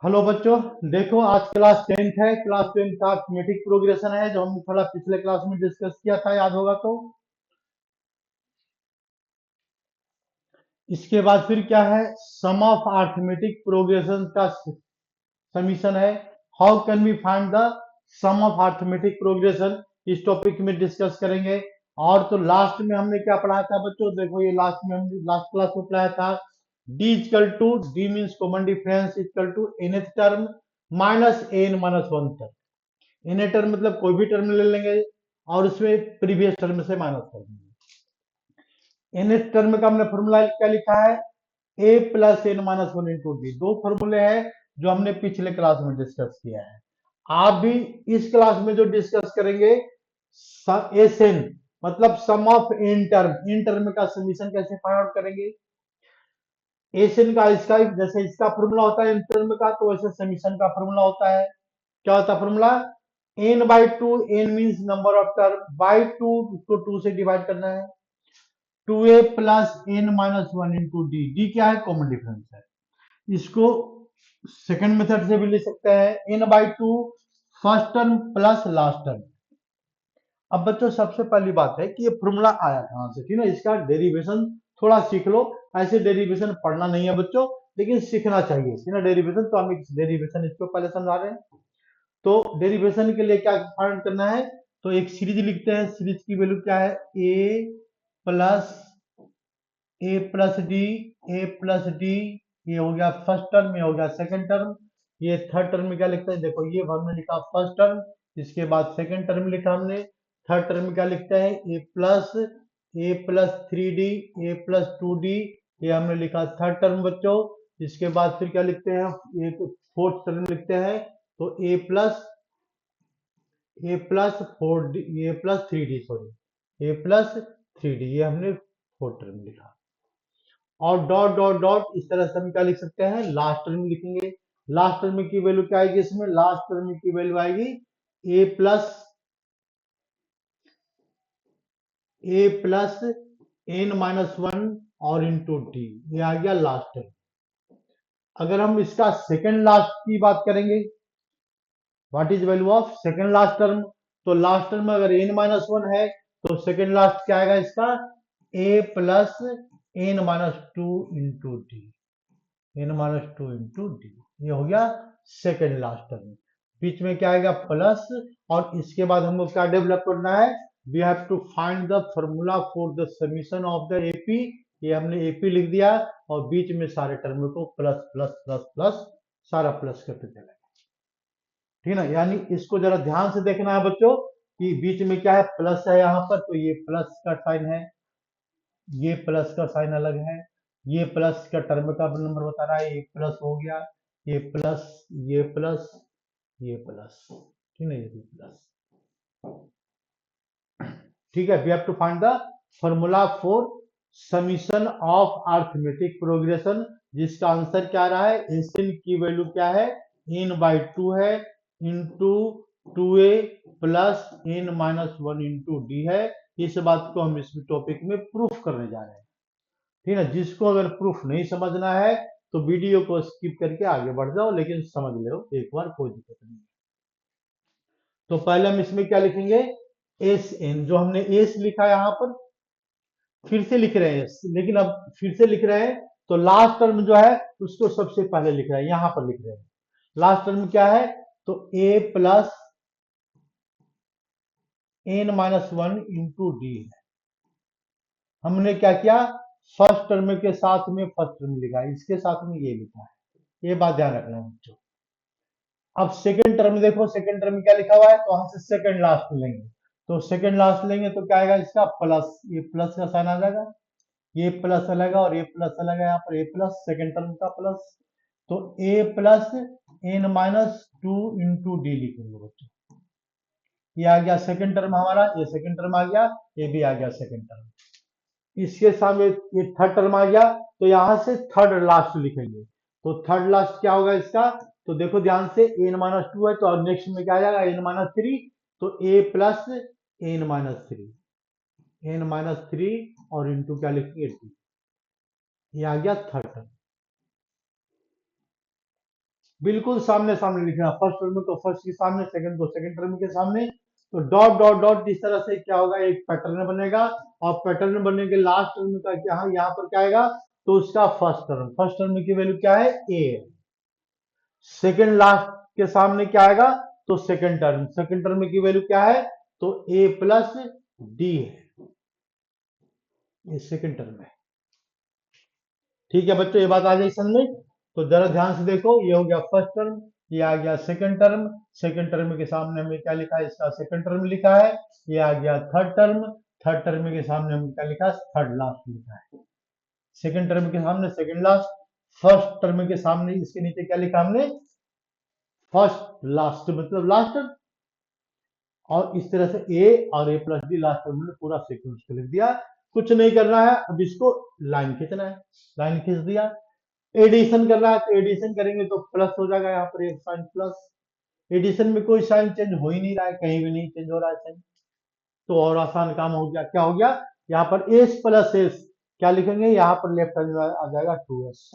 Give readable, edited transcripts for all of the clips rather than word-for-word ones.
Hello बच्चों। देखो आज क्लास 10th है। क्लास 10th का अर्थमेटिक प्रोग्रेशन है जो हमने थोड़ा पिछले क्लास में डिस्कस किया था, याद होगा तो। इसके बाद फिर क्या है, सम ऑफ अर्थमेटिक प्रोग्रेशन का समीशन है। How can we find the sum of arithmetic progression, इस टॉपिक में डिस्कस करेंगे। और तो लास्ट में हमने क्या पढ़ा था बच्चों, देखो ये लास्ट में हमने लास्ट क्लास में पढ़ाया था। D equal to d means common difference equal to nth term minus n minus one term. इन टर्म मतलब कोई भी टर्म ले लेंगे और उसमें प्रीवियस टर्म से माइनस कर देंगे। इन टर्म का हमने फॉर्मूला क्या लिखा है, a plus n minus one into d. दो फॉर्मूले हैं जो हमने पिछले क्लास में डिस्कस किया है। आप भी इस क्लास में जो डिस्कस करेंगे, एस एन मतलब सम ऑफ इन टर्म का समीशन कैसे फाइंड आउट करेंगे। एस एन का इसका जैसे इसका फॉर्मूला होता है इन टर्म का, तो वैसे समीशन का फॉर्मूला होता है। क्या होता है formula, n by two, n means number of term, by two उसको टू से डिवाइड करना है। Two a plus n minus one into d. D क्या है, कॉमन डिफरेंस है। इसको सेकंड मेथड से भी ले सकते हैं, n by two first term plus last term. अब बच्चों सबसे पहली बात है कि ये फॉर्मूला आया कहां से, ठीक है। इसका डेरिवेशन थोड़ा सीख लो। ऐसे डेरिवेशन पढ़ना नहीं है बच्चों, लेकिन सीखना चाहिए, ठीक है डेरिवेशन। तो हम डेरिवेशन इसको पहले समझा रहे हैं। तो डेरिवेशन के लिए क्या फाइंड करना है, तो एक सीरीज लिखते हैं। सीरीज की वैल्यू क्या है, प्लस ए प्लस डी। ये हो गया फर्स्ट टर्म, ये हो गया सेकंड टर्म। ये थर्ड टर्म में क्या लिखते हैं, देखो ये हमने लिखा फर्स्ट टर्म, इसके बाद सेकंड टर्म लिखा हमने। थर्ड टर्म में क्या लिखते हैं, ए प्लस थ्री डी, ए प्लस 2 डी। ये हमने लिखा थर्ड टर्म बच्चों। इसके बाद फिर क्या लिखते हैं, ये फोर्थ टर्म लिखते हैं। तो ए प्लस 4 डी, ए प्लस 3 डी, सॉरी ए प्लस 3 डी, ये हमने फोर्थ टर्म लिखा। और डॉट डॉट डॉट इस तरह से हम क्या लिख सकते हैं, लास्ट टर्म लिखेंगे। लास्ट टर्म की वैल्यू क्या आएगी, इसमें लास्ट टर्म की वैल्यू आएगी ए प्लस एन माइनस 1 और इंटू डी। ये आ गया लास्ट टर्म। अगर हम इसका सेकेंड लास्ट की बात करेंगे, what is value of second last term, तो लास्ट टर्म में अगर n-1 है तो सेकेंड लास्ट क्या आएगा इसका, a plus n-2 into D. n-2 into d, ये हो गया सेकेंड लास्ट टर्म। बीच में क्या आएगा प्लस। और इसके बाद हमको क्या डेवलप करना है, we have to find the formula for the summation of the AP. ये हमने एपी लिख दिया और बीच में सारे टर्म को प्लस प्लस प्लस प्लस सारा प्लस करते चले, ठीक है ना। यानी इसको जरा ध्यान से देखना है बच्चों कि बीच में क्या है, प्लस है यहाँ पर, तो ये प्लस का साइन है, ये प्लस का साइन अलग है। ये प्लस का टर्म का नंबर बता रहा है, ये प्लस हो गया, ये प्लस, ये प्लस, ये प्लस, ठीक है, ये भी प्लस। ठीक है, we have to find the formula for summation of arithmetic progression, जिसका आंसर क्या रहा है, एन की वैल्यू क्या है, n/2 है into 2a plus n-1 into D है। इस बात को हम इस टॉपिक में प्रूफ करने जा रहे हैं, ठीक है। जिसको अगर प्रूफ नहीं समझना है तो वीडियो को स्किप करके आगे बढ़ जाओ, लेकिन समझ लो एक बार, कोई दिक्कत नहीं। तो पहले हम इसमें क्या लिखेंगे, एस एन, जो हमने एस लिखा है यहाँ पर फिर से लिख रहे हैं, लेकिन अब फिर से लिख रहे हैं तो लास्ट टर्म जो है उसको सबसे पहले लिख रहे हैं, यहां पर लिख रहे हैं। लास्ट टर्म क्या है, तो ए प्लस n-1 इंटू डी है। हमने क्या किया, फर्स्ट टर्म के साथ में फर्स्ट टर्म लिखा, इसके साथ में ये लिखा है, ये बात ध्यान रखना है बच्चों। अब सेकंड टर्म देखो, सेकंड टर्म क्या लिखा हुआ है, तो वहां से सेकंड लास्ट लेंगे। तो सेकंड लास्ट लेंगे तो क्या आएगा इसका प्लस, ये प्लस का साइन आ जाएगा, ये प्लस अलग और ये प्लस अलग है, यहाँ पर ए प्लस सेकेंड टर्म का प्लस। तो ए प्लस n-2 इंटू डी लिखेंगे बच्चों। ये आ गया सेकेंड टर्म हमारा, ये सेकेंड टर्म आ गया, ये भी आ गया सेकेंड टर्म। इसके सामने ये थर्ड टर्म आ गया, तो यहां से थर्ड लास्ट लिखेंगे। तो थर्ड लास्ट क्या होगा इसका, तो देखो ध्यान से, n-2 है तो नेक्स्ट में क्या आ जाएगा, n-3। तो ए प्लस n-3 और इंटू क्या लिखेंगे डी। ये आ गया थर्ड टर्म। बिल्कुल सामने सामने लिखना, फर्स्ट टर्म को फर्स्ट के सामने, सेकंड को सेकंड टर्म के सामने। तो डॉट डॉट डॉट इस तरह से क्या होगा, एक पैटर्न बनेगा, और पैटर्न बनने के लास्ट टर्म का क्या है, यहाँ पर क्या आएगा, तो उसका फर्स्ट टर्म की वैल्यू क्या है, ए। सेकंड लास्ट के सामने क्या आएगा, तो सेकंड टर्म की वैल्यू क्या है, तो ए प्लस डी है, ये सेकंड टर्म है। ठीक है बच्चों, ये बात आ जाए समझ में। तो जरा ध्यान से देखो, ये हो गया फर्स्ट टर्म, ये आ गया सेकंड टर्म के सामने हमने क्या लिखा है, इसका सेकंड टर्म लिखा है। ये आ गया थर्ड टर्म के सामने हमने क्या लिखा है, थर्ड लास्ट लिखा है। सेकंड टर्म के सामने सेकंड लास्ट, फर्स्ट टर्म के सामने इसके नीचे क्या लिखा हमने, फर्स्ट लास्ट मतलब लास्ट टर्म। और इस तरह से ए और ए प्लस डी लास्ट टर्म में पूरा सीक्वेंस को लिख दिया। कुछ नहीं करना है, अब इसको लाइन खींचना है, लाइन खींच दिया। एडिशन करना है तो एडिशन करेंगे तो प्लस हो जाएगा, यहाँ पर एक साइन प्लस। एडिशन में कोई साइन चेंज हो ही नहीं रहा है, कहीं भी नहीं चेंज हो रहा है साइन, तो और आसान काम हो गया। क्या हो गया, यहाँ पर एस प्लस एस क्या लिखेंगे, यहाँ पर लेफ्ट हैंड में आ जाएगा 2s।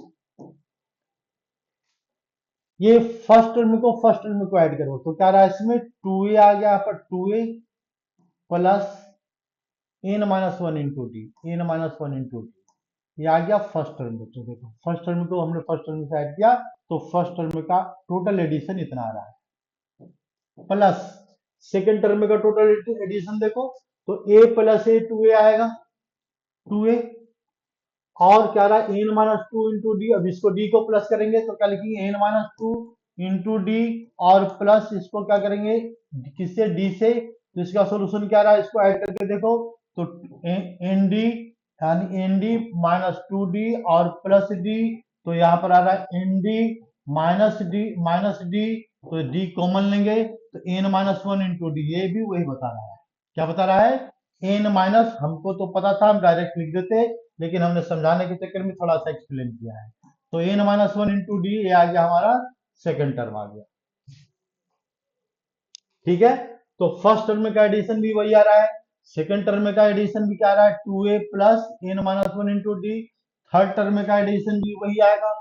ये फर्स्ट टर्म को ऐड करो तो क्या रहा है इसमें, 2a आ गया, यहाँ पर 2a plus n minus one into d, n minus one into d, ये आ गया फर्स्ट टर्म। बच्चों देखो, फर्स्ट टर्म को हमने फर्स्ट टर्म से ऐड किया, तो फर्स्ट टर्म का टोटल एडिशन इतना आ रहा है, प्लस सेकंड टर्म का टोटल एडिशन देखो, तो ए प्लस ए 2a आएगा, 2a, और क्या रहा, n minus two into d. अब इसको डी को प्लस करेंगे तो क्या लिखेंगे, n minus two into d, और प्लस इसको क्या करेंगे, किससे, डी से। तो इसका सोल्यूशन क्या रहा, इसको ऐड करके देखो, तो एन डी, यानी n d minus two d और प्लस डी, तो यहाँ पर आ रहा है एन डी माइनस डी, तो डी कॉमन लेंगे, तो n minus one into d, ये भी वही बता रहा है। क्या बता रहा है, एन माइनस, हमको तो पता था, हम डायरेक्ट लिख देते, लेकिन हमने समझाने के चक्कर में थोड़ा सा एक्सप्लेन किया है। तो n minus one into d, ये आ गया हमारा सेकंड टर्म आ गया। ठीक है, तो फर्स्ट टर्म का एडिशन भी वही आ रहा है, सेकंड टर्म का एडिशन भी क्या आ रहा है, 2a plus n minus one into d. Third term का एडिशन भी वही आएगा,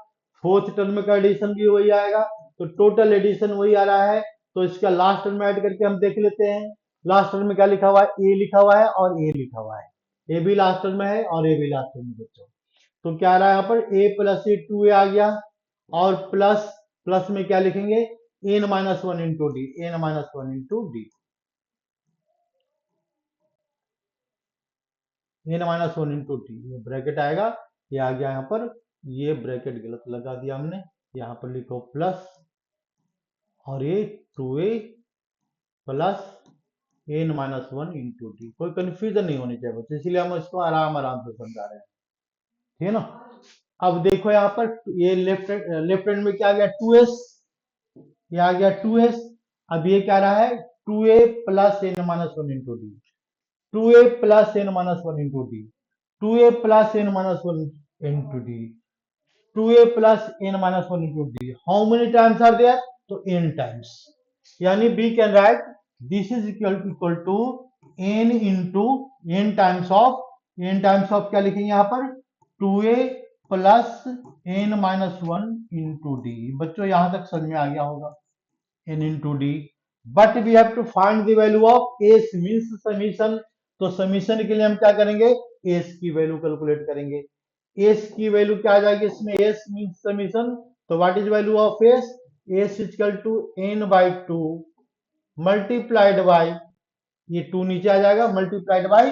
फोर्थ टर्म का एडिशन भी वही आएगा, तो टोटल एडिशन वही आ रहा है। तो इसका लास्ट टर्म ऐड करके हम देख लेते हैं। लास्ट टर्म में क्या लिखा हुआ है, ए लिखा हुआ है और ए लिखा हुआ है, ए भी लास्ट टर्म में है और ए भी लास्ट टर्म में बच्चों। तो क्या आ रहा है, यहाँ पर ए प्लस ए 2a आ गया, और प्लस प्लस में क्या लिखेंगे, n minus one into d, n minus one into d, n minus one into d, ये ब्रैकेट आएगा, ये आ गया यहाँ पर, ये ब्रैकेट गलत लगा दिया हमने, यहाँ पर लिखो प्लस, और ये 2a plus n minus one into d. कोई कंफ्यूजन नहीं होनी चाहिए बच्चे, इसलिए हम इसको आराम आराम से समझा रहे हैं, ठीक है ना। अब देखो यहाँ पर, ये लेफ्ट हैंड में क्या आ गया, 2s, ये आ गया 2s। अब ये क्या रहा है, 2a plus n minus one into d, 2a plus n minus one into d, 2a plus n minus one into d, 2a plus n minus one into d. How many times are there, तो n times, यानी we can write this is equal to n into n times of क्या लिखेंगे यहाँ पर, 2a plus n minus one into d. बच्चों यहां तक समझ में आ गया होगा, n into d. But we have to find the value of S means summation. तो समीशन के लिए हम क्या करेंगे, एस की वैल्यू कैलकुलेट करेंगे। एस की वैल्यू क्या आ जाएगी इसमें, एस मींस समीशन, तो what is value of S, S equal to n by two multiplied by, ये टू नीचे आ जाएगा, multiplied by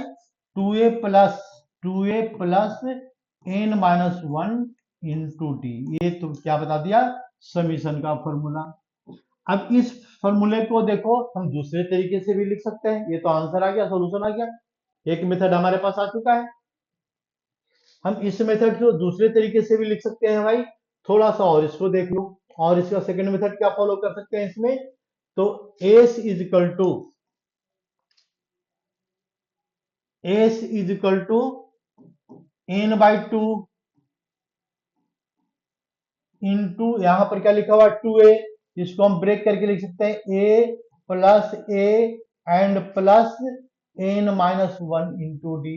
2a plus n minus one into d. ये तो क्या बता दिया, समीशन का फॉर्मूला। अब इस फॉर्मूले को देखो, हम दूसरे तरीके से भी लिख सकते हैं, ये तो आंसर आ गया, सॉल्यूशन आ गया, एक मेथड हमारे पास आ चुका है। हम इस मेथड को दूसरे तरीके से भी लिख सकते हैं भाई, थोड़ा सा और इसको देख लो, और इसका सेकंड मेथड क्या फॉलो कर सकते हैं इसमें, तो S is equal to n by two into, यहां पर क्या लिखा हुआ 2a, इसको हम ब्रेक करके लिख सकते हैं a plus a and plus n minus one into d,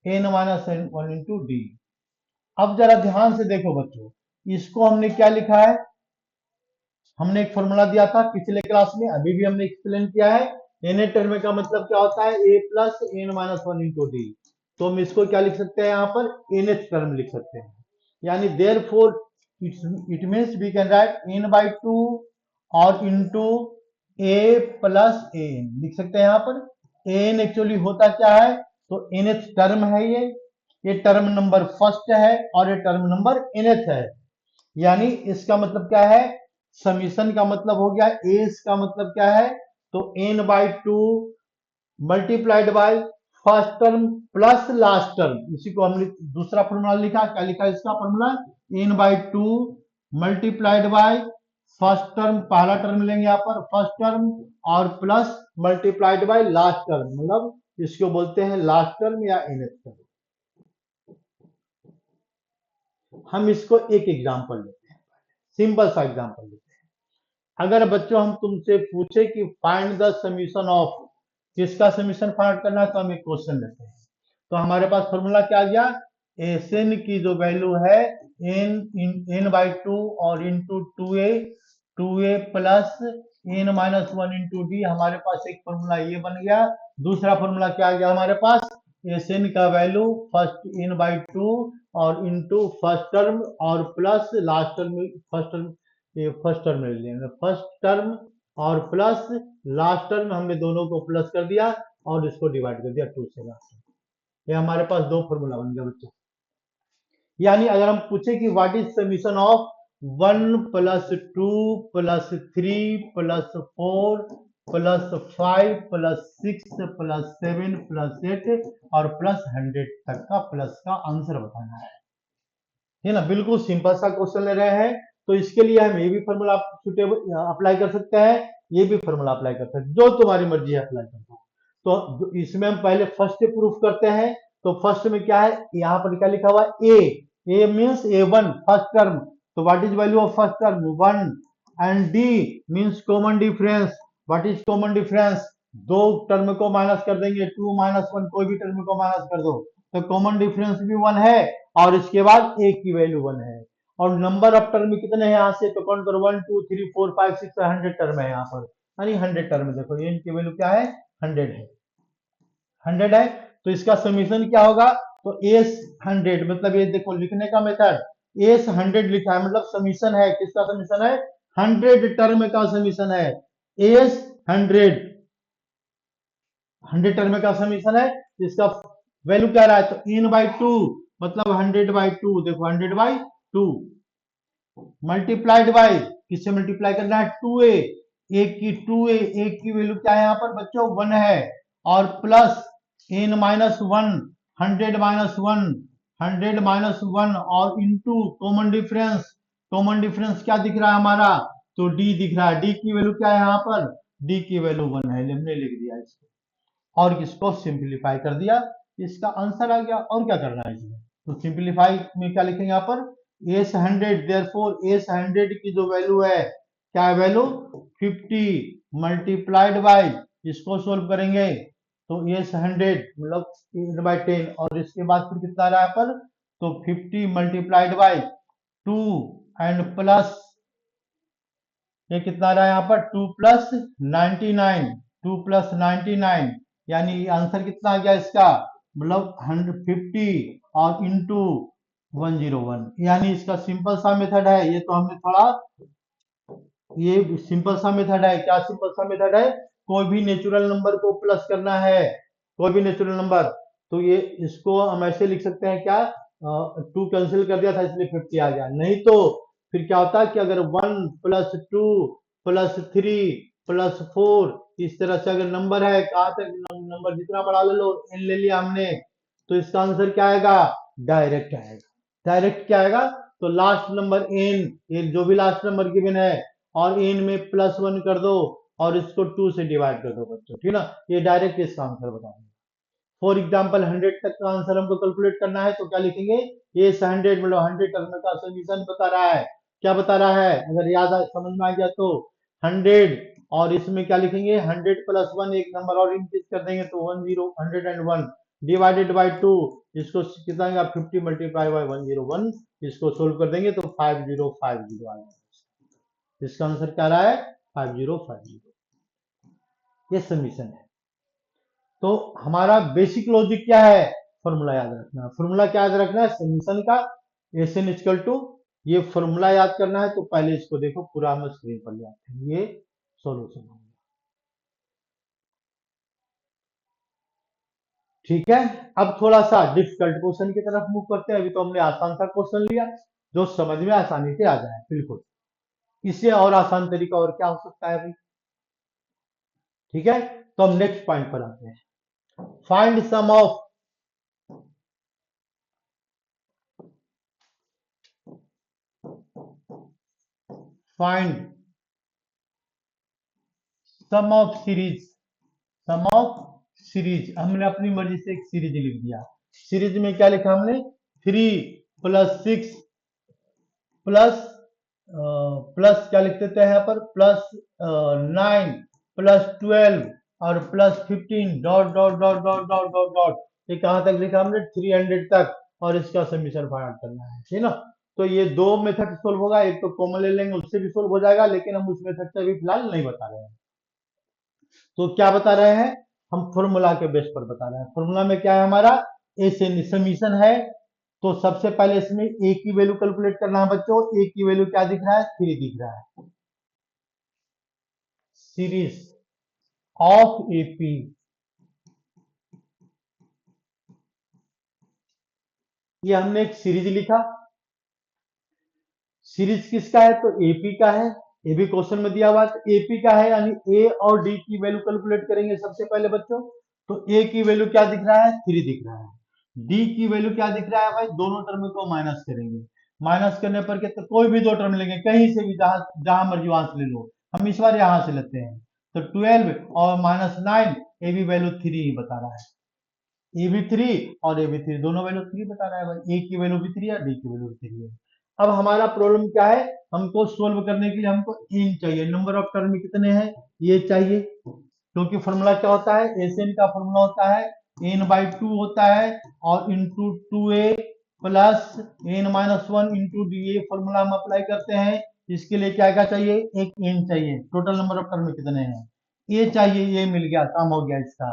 n minus one into d. अब जरा ध्यान से देखो बच्चों, इसको हमने क्या लिखा है, हमने एक फॉर्मूला दिया था पिछले क्लास में, अभी भी हमने एक्सप्लेन किया है। एन टर्म का मतलब क्या होता है, a plus n minus one into d. तो हम इसको क्या लिख सकते हैं, यहाँ पर एन टर्म लिख सकते हैं, यानी therefore it means we can write n by two और इंटू ए प्लस एन लिख सकते हैं। यहाँ पर एन एक्चुअली होता क्या है, तो एनथ टर्म है, ये टर्म नंबर फर्स्ट है और ये टर्म नंबर एनथ है, यानी इसका मतलब क्या है, समीशन का मतलब हो गया एस का मतलब क्या है, तो n by two multiplied by first term plus last term. इसी को हमने दूसरा फॉर्मूला लिखा, क्या लिखा इसका formula, n by two multiplied by first term, पहला टर्म लेंगे यहाँ पर फर्स्ट टर्म, और plus multiplied by last term, मतलब इसको बोलते हैं लास्ट टर्म या एनथ टर्म। हम इसको एक एग्जांपल लेते हैं, सिंपल सा एग्जांपल लेते हैं। अगर बच्चों हम तुमसे पूछे कि फाइंड द समीशन ऑफ, किसका समीशन फाइंड करना है, तो हम एक क्वेश्चन लेते हैं। तो हमारे पास फॉर्मूला क्या आ गया, एन की जो वैल्यू है एन बाई टू और into two a plus n minus one into d, हमारे पास एक फॉर्मूला ये बन गया। दूसरा फॉर्मूला क्या आ गया हमारे पास, एस एन का value first n by two और इंटू फर्स्ट टर्म और plus last term, first term ले लेंगे, फर्स्ट टर्म और प्लस लास्ट टर्म, हमने दोनों को प्लस कर दिया और इसको डिवाइड कर दिया टू से लास्ट। ये हमारे पास दो फॉर्मूला बन गया बच्चों। यानी अगर हम पूछे कि what is summation of 1 plus 2 plus 3 plus 4 plus 5 plus 6 plus 7 plus 8 और प्लस 100 तक का प्लस का आंसर बताना है ना। बिल्कुल सिंपल सा क्वेश्चन ले रहे हैं, तो इसके लिए हम ये भी फॉर्मूला सुटेबल अप्लाई कर सकते हैं, ये भी फॉर्मूला अप्लाई कर सकते हैं, जो तुम्हारी मर्जी है अप्लाई कर दो। तो इसमें हम पहले फर्स्ट प्रूफ करते हैं। तो फर्स्ट में क्या है, यहाँ पर क्या लिखा हुआ है, ए मीन्स A1 फर्स्ट टर्म, तो what is value of first term 1, and D means common difference, what is common difference, दो टर्म को माइनस कर देंगे, 2 माइनस 1, कोई भी टर्म को माइनस कर दो, तो कॉमन डिफरेंस भी 1 है और इसके बाद ए की वैल्यू 1 है। और नंबर ऑफ टर्म कितने हैं यहाँ से, तो काउंट करो 1 2 3 4 5 6 100 टर्म है यहाँ पर, यानी 100 टर्म। देखो ये इनकी वैल्यू क्या है, 100 है, 100 है। तो इसका समीशन क्या होगा, तो एस 100, मतलब ये देखो लिखने का मेथड, एस 100 लिखा है मतलब समीशन है, किसका समीशन है, 100 टर्म का समीशन है, एस 100 टर्म का समीशन है। इसका वैल्यू क्या रहा है, तो एन बाई टू मतलब 100 बाई टू, देखो 100 बाई टू मल्टीप्लाइड बाई, किससे मल्टीप्लाई करना है, 2a, ए की वैल्यू क्या है यहाँ पर बच्चों 1 है, और plus n minus one, 100 minus one, 100 minus one और इंटू कॉमन डिफरेंस क्या दिख रहा है हमारा, तो डी दिख रहा है, डी की वैल्यू क्या है यहाँ पर, डी की वैल्यू 1 है, हमने लिख दिया इसको और इसको सिंप्लीफाई कर दिया, इसका आंसर आ गया। और क्या करना है इसमें, तो सिंप्लीफाई में क्या लिखेंगे यहाँ पर, एस 100, देयरफॉर एस 100 की जो वैल्यू है, क्या है वैल्यू 50 मल्टीप्लाइड बाय, इसको सोल्व करेंगे तो एस 100 मतलब बाई 10, और इसके बाद फिर कितना रहा है पर, तो 50 मल्टीप्लाइड बाय 2 एंड प्लस ये कितना रहा है यहाँ पर 2 प्लस 99, 2 प्लस 99, यानी आंसर कितना आ गया इसका, मतलब 150 और इंटू 101, यानी इसका सिंपल सा मेथड है। ये तो हमने थोड़ा, ये सिंपल सा मेथड है, क्या सिंपल सा मेथड है, कोई भी नेचुरल नंबर को प्लस करना है, कोई भी नेचुरल नंबर, तो ये इसको हम ऐसे लिख सकते हैं, क्या 2 कैंसिल कर दिया था इसलिए 50 आ गया, नहीं तो फिर क्या होता है कि अगर 1 प्लस 2 प्लस 3 प्लस 4 इस तरह से अगर नंबर है, कहा तक नंबर जितना बड़ा ले लो, एन ले लिया हमने, तो इसका आंसर क्या आएगा, डायरेक्ट आएगा। डायरेक्ट क्या आएगा, तो लास्ट नंबर एन, ये जो भी लास्ट नंबर गिवन है और एन में प्लस 1 कर दो और इसको 2 से डिवाइड कर दो बच्चों, ठीक ना, ये डायरेक्ट इसका आंसर बता देंगे। फॉर एग्जाम्पल 100 तक का आंसर हमको कैलकुलेट करना है, तो क्या लिखेंगे, ये 100 मतलब 100 टर्म का सॉल्यूशन बता रहा है, क्या बता रहा है, अगर याद समझ में आ गया तो 100, और इसमें क्या लिखेंगे 100 प्लस 1, एक नंबर और इंक्रीज कर देंगे तो 10, 101 डिवाइडेड बाई 2, इसको कितना आएगा 50 मल्टीप्लाई बाय 101, इसको सोल्व कर देंगे तो 5050 आएगा। इसका आंसर क्या रहा है 5050। ये समीशन है। तो हमारा बेसिक लॉजिक क्या है, फॉर्मूला याद रखना। फॉर्मूला क्या याद रखना है समीशन का, एन इक्वल टू, ये फॉर्मूला याद करना है। तो पहले इसको देखो पूरा हम स्क्रीन पर ले आते हैं, ये सॉल्यूशन होगा। ठीक है, अब थोड़ा सा डिफिकल्ट क्वेश्चन की तरफ मूव करते हैं। अभी तो हमने आसान सा क्वेश्चन लिया जो समझ में आसानी से आ जाए। बिल्कुल, इससे और आसान तरीका और क्या हो सकता है भाई। ठीक है, तो हम नेक्स्ट पॉइंट पर आते हैं। Find sum of find sum of series, sum of series. हमने अपनी मर्जी से एक सीरीज लिख दिया। सीरीज में क्या लिखा हमने 3 + 6 प्लस प्लस क्या लिख देते हैं यहाँ पर +9 +12 और +15 dot dot dot dot dot dot dot, ये कहां तक लिखा हमने 300 तक, और इसका समीशन फाइंड करना है। ठीक ना, तो ये दो मेथड सोल्व होगा। एक तो कॉमन ले लेंगे, उससे भी सोल्व हो जाएगा, लेकिन हम उस मेथड से अभी फिलहाल नहीं बता रहे हैं। तो क्या बता रहे हैं हम, फॉर्मूला के बेस पर बता रहे हैं। फॉर्मूला में क्या है हमारा, ए से समीशन है। तो सबसे पहले इसमें ए की वैल्यू कैलकुलेट करना है बच्चों। ए की वैल्यू क्या दिख रहा है 3 दिख रहा है। सीरीज ऑफ एपी, ये हमने एक सीरीज लिखा। सीरीज किसका है तो एपी का है। ये भी क्वेश्चन में दिया हुआ है, तो एपी का है, यानी ए और डी की वैल्यू कैलकुलेट करेंगे सबसे पहले बच्चों। तो ए की वैल्यू क्या दिख रहा है 3 दिख रहा है। डी की वैल्यू क्या दिख रहा है भाई, दोनों टर्म को माइनस करेंगे। माइनस करने पर कितना, कोई भी दो टर्म लेंगे कहीं से भी, जहां जहां मर्जी वहां से ले लो। हम इस बार यहां से लेते हैं। तो 12 और -9, ए भी वैल्यू 3 ही बता रहा है। ए भी 3 और ए भी 3, दोनों वैल्यू 3 बता रहा है भाई। ए की वैल्यू भी 3 है, डी की वैल्यू भी 3 है। अब हमारा प्रॉब्लम क्या है, हमको सोल्व करने के लिए हमको एन चाहिए, नंबर ऑफ टर्म कितने हैं ये चाहिए। क्योंकि फॉर्मूला क्या होता है, एसएन का फॉर्मूला होता है n/2 होता है, और into 2a plus n-1 into d, ये फॉर्मूला हम अप्लाई करते हैं। इसके लिए क्या क्या चाहिए, एक n चाहिए। टोटल नंबर ऑफ टर्म कितने हैं, a चाहिए, ये मिल गया, काम हो गया इसका।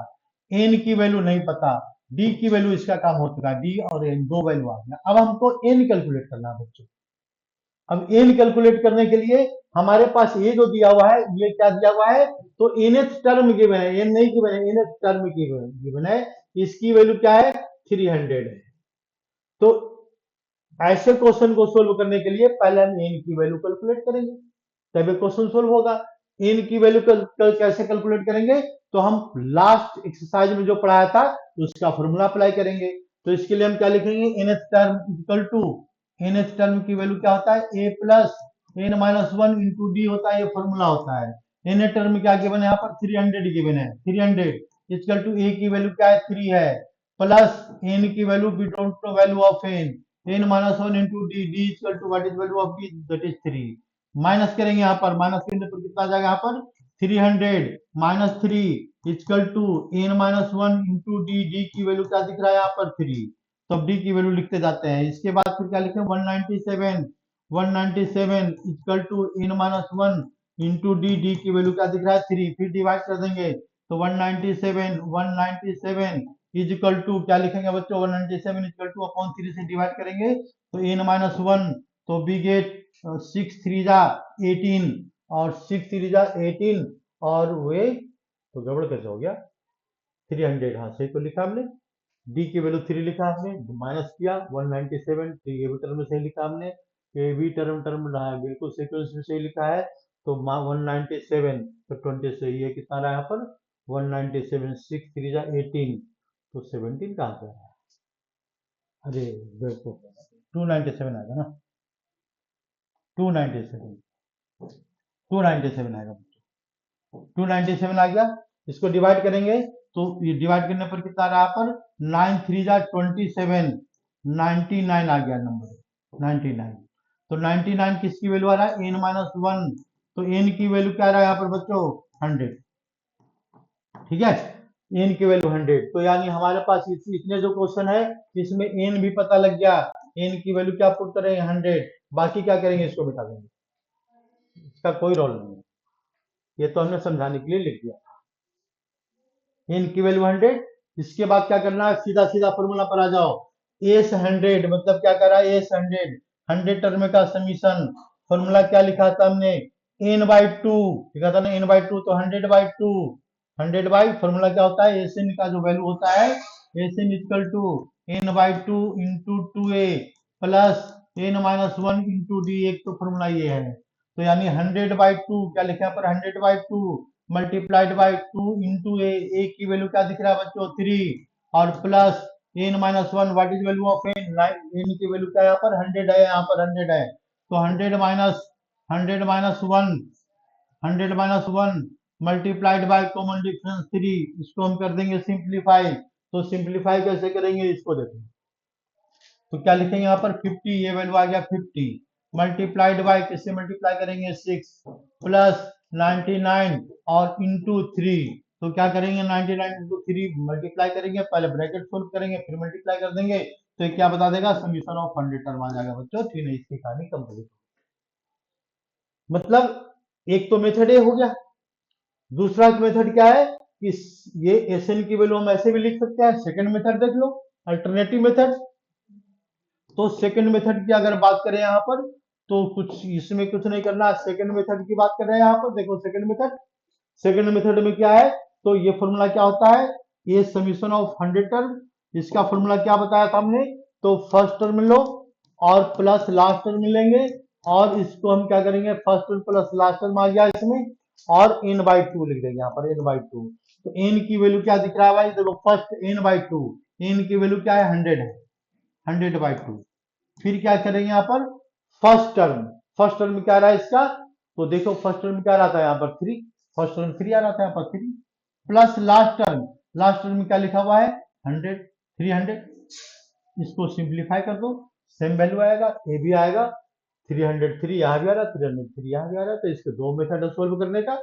n की वैल्यू नहीं पता, d की वैल्यू इसका काम हो चुका है, d और n दो वैल्यू आ गया। अब हमको n कैलकुलेट करना है बच्चों। अब एन कैलकुलेट करने के लिए हमारे पास ये जो दिया हुआ है, ये क्या दिया हुआ है, तो nth टर्म गिवन है, एन नहीं गिवन है, nth टर्म गिवन है। इसकी वैल्यू क्या है 300 है। तो ऐसे क्वेश्चन को सोल्व करने के लिए पहले हम एन की वैल्यू कैलकुलेट करेंगे, तभी क्वेश्चन सोल्व होगा। एन की वैल्यू कैसे कैलकुलेट करेंगे, तो हम लास्ट एक्सरसाइज में जो पढ़ाया था उसका फॉर्मूला अप्लाई करेंगे। तो इसके लिए हम क्या लिखेंगे, nth term equal to, nth term की वैल्यू क्या होता है a plus n-1 into d होता है, ये फॉर्मूला होता है। nth टर्म क्या गिवन है यहाँ पर 300 गिवन है, 300 इक्वल टू a की वैल्यू क्या है 3 है, प्लस n की value we don't know value of n-1 into d, d equal to what is value of d, that is 3। Minus करेंगे यहाँ पर, माइनस करने पर कितना आ जाएगा यहाँ पर 300 minus 3 equal to n-1 into d, d की वैल्यू क्या दिख रहा है यहाँ पर 3। तो अब डी की वैल्यू लिखते जाते हैं। इसके बाद फिर क्या लिखें 197 equal to n-1 into d, d की वैल्यू क्या दिख रहा है 3, फिर डिवाइड कर देंगे। तो 197 इज इक्वल टू क्या लिखेंगे बच्चों, 197 इक्वल टू अपॉन 3 से डिवाइड करेंगे तो n-1, तो वी गेट 6 3 जा 18 और 6 3 जा 18 और वे, तो गड़बड़ कैसे हो गया 300, हाँ सही तो लिखा हमने। डी की वैल्यू 3 लिखा हमने, माइनस किया 197, ए बी टर्म में सही लिखा हमने, ए बी टर्म टर्म रहा है बिल्कुल सीक्वेंस में सही लिखा है। तो 197 तो 20 से ये कितना रहा यहाँ पर 197, 6 3 जा 18, तो 17 कहाँ से आया, अरे देखो 297 आएगा ना, 297 297 आएगा, 297 आ गया। इसको डिवाइड करेंगे तो ये डिवाइड करने पर कितना रहा पर 9 3 जा 27, 99 आ गया नंबर 99। तो 99 किसकी वैल्यू आ रहा है n-1, तो n की वैल्यू क्या रहा है यहाँ पर बच्चों 100। ठीक है, एन की वैल्यू 100, तो यानी हमारे पास इतने जो क्वेश्चन है इसमें एन भी पता लग गया, एन की वैल्यू क्या पुट करेंगे 100, बाकी क्या करेंगे इसको बिठा देंगे, इसका कोई रोल नहीं है, ये तो हमने समझाने के लिए लिख दिया। एन की वैल्यू 100, इसके बाद क्या करना है, सीधा सीधा फॉर्मूला पर आ जाओ, एस 100 मतलब क्या कर रहा है, एस 100 टर्म का समीशन, फॉर्मूला क्या लिखा था हमने, एन बाई टू लिखा था ना, एन बाई टू, तो 100/2, 100 फॉर्मूला क्या होता है, एस एन का जो वैल्यू होता है, S n equal to n by two into 2a plus n minus 1 into d, एक तो फॉर्मूला ये है, तो यानी 100/2 क्या लिखा है पर 100/2 मल्टीप्लाइड बाई 2 इंटू ए की वैल्यू क्या दिख रहा है बच्चों 3, और plus n minus 1, what is value of n, n की वैल्यू क्या यहाँ पर 100 है, यहाँ पर 100 है, तो 100 minus 1 multiplied by common difference 3, इसको हम कर देंगे सिंप्लीफाई, तो सिंप्लीफाई कैसे करेंगे इसको देखो, तो क्या लिखेंगे यहाँ पर 50, ये वैल्यू आ गया 50, मल्टीप्लाइड बाय किससे मल्टीप्लाई करेंगे 6 प्लस 99 और इंटू 3, तो क्या करेंगे 99 इंटू 3 मल्टीप्लाई करेंगे, पहले ब्रैकेट सोल्व करेंगे फिर मल्टीप्लाई कर देंगे, तो ये क्या बता देगा, समीशन ऑफ 100 टर्म आ जाएगा बच्चों, ठीक है, इसकी कहानी कंप्लीट। मतलब एक तो मेथड ए हो गया, दूसरा मेथड क्या है कि ये एस एन की वैल्यू हम ऐसे भी लिख सकते हैं, सेकंड मेथड देख लो, अल्टरनेटिव मेथड, तो सेकंड मेथड की अगर बात करें यहाँ पर, तो कुछ इसमें कुछ नहीं करना, सेकंड मेथड की बात कर रहे हैं यहाँ पर, देखो सेकंड मेथड में क्या है, तो ये फॉर्मूला क्या होता है, ये समीशन ऑफ 100 टर्म, इसका फॉर्मूला क्या बताया था हमने, तो फर्स्ट टर्म लो और प्लस लास्ट टर्म लेंगे, और इसको हम क्या करेंगे, first term plus last term आ गया इसमें, और एन बाई टू लिख देंगे यहाँ पर, एन बाई टू, तो एन की वैल्यू क्या दिख रहा है भाई, देखो first n by two, n की वैल्यू क्या है 100 है, 100/2, फिर क्या करेंगे यहाँ पर, फर्स्ट टर्म क्या रहा है इसका, तो देखो फर्स्ट टर्म क्या रहा था यहाँ पर 3, फर्स्ट टर्म 3 आ रहा था यहाँ पर 3, प्लस लास्ट टर्म क्या लिखा हुआ है 100, 300, इसको सिंप्लीफाई कर दो, सेम वैल्यू आएगा, ए भी आएगा, 303 यहाँ भी आ रहा है, 303 यहाँ भी आ रहा है, तो इसके दो मेथड है सोल्व करने का,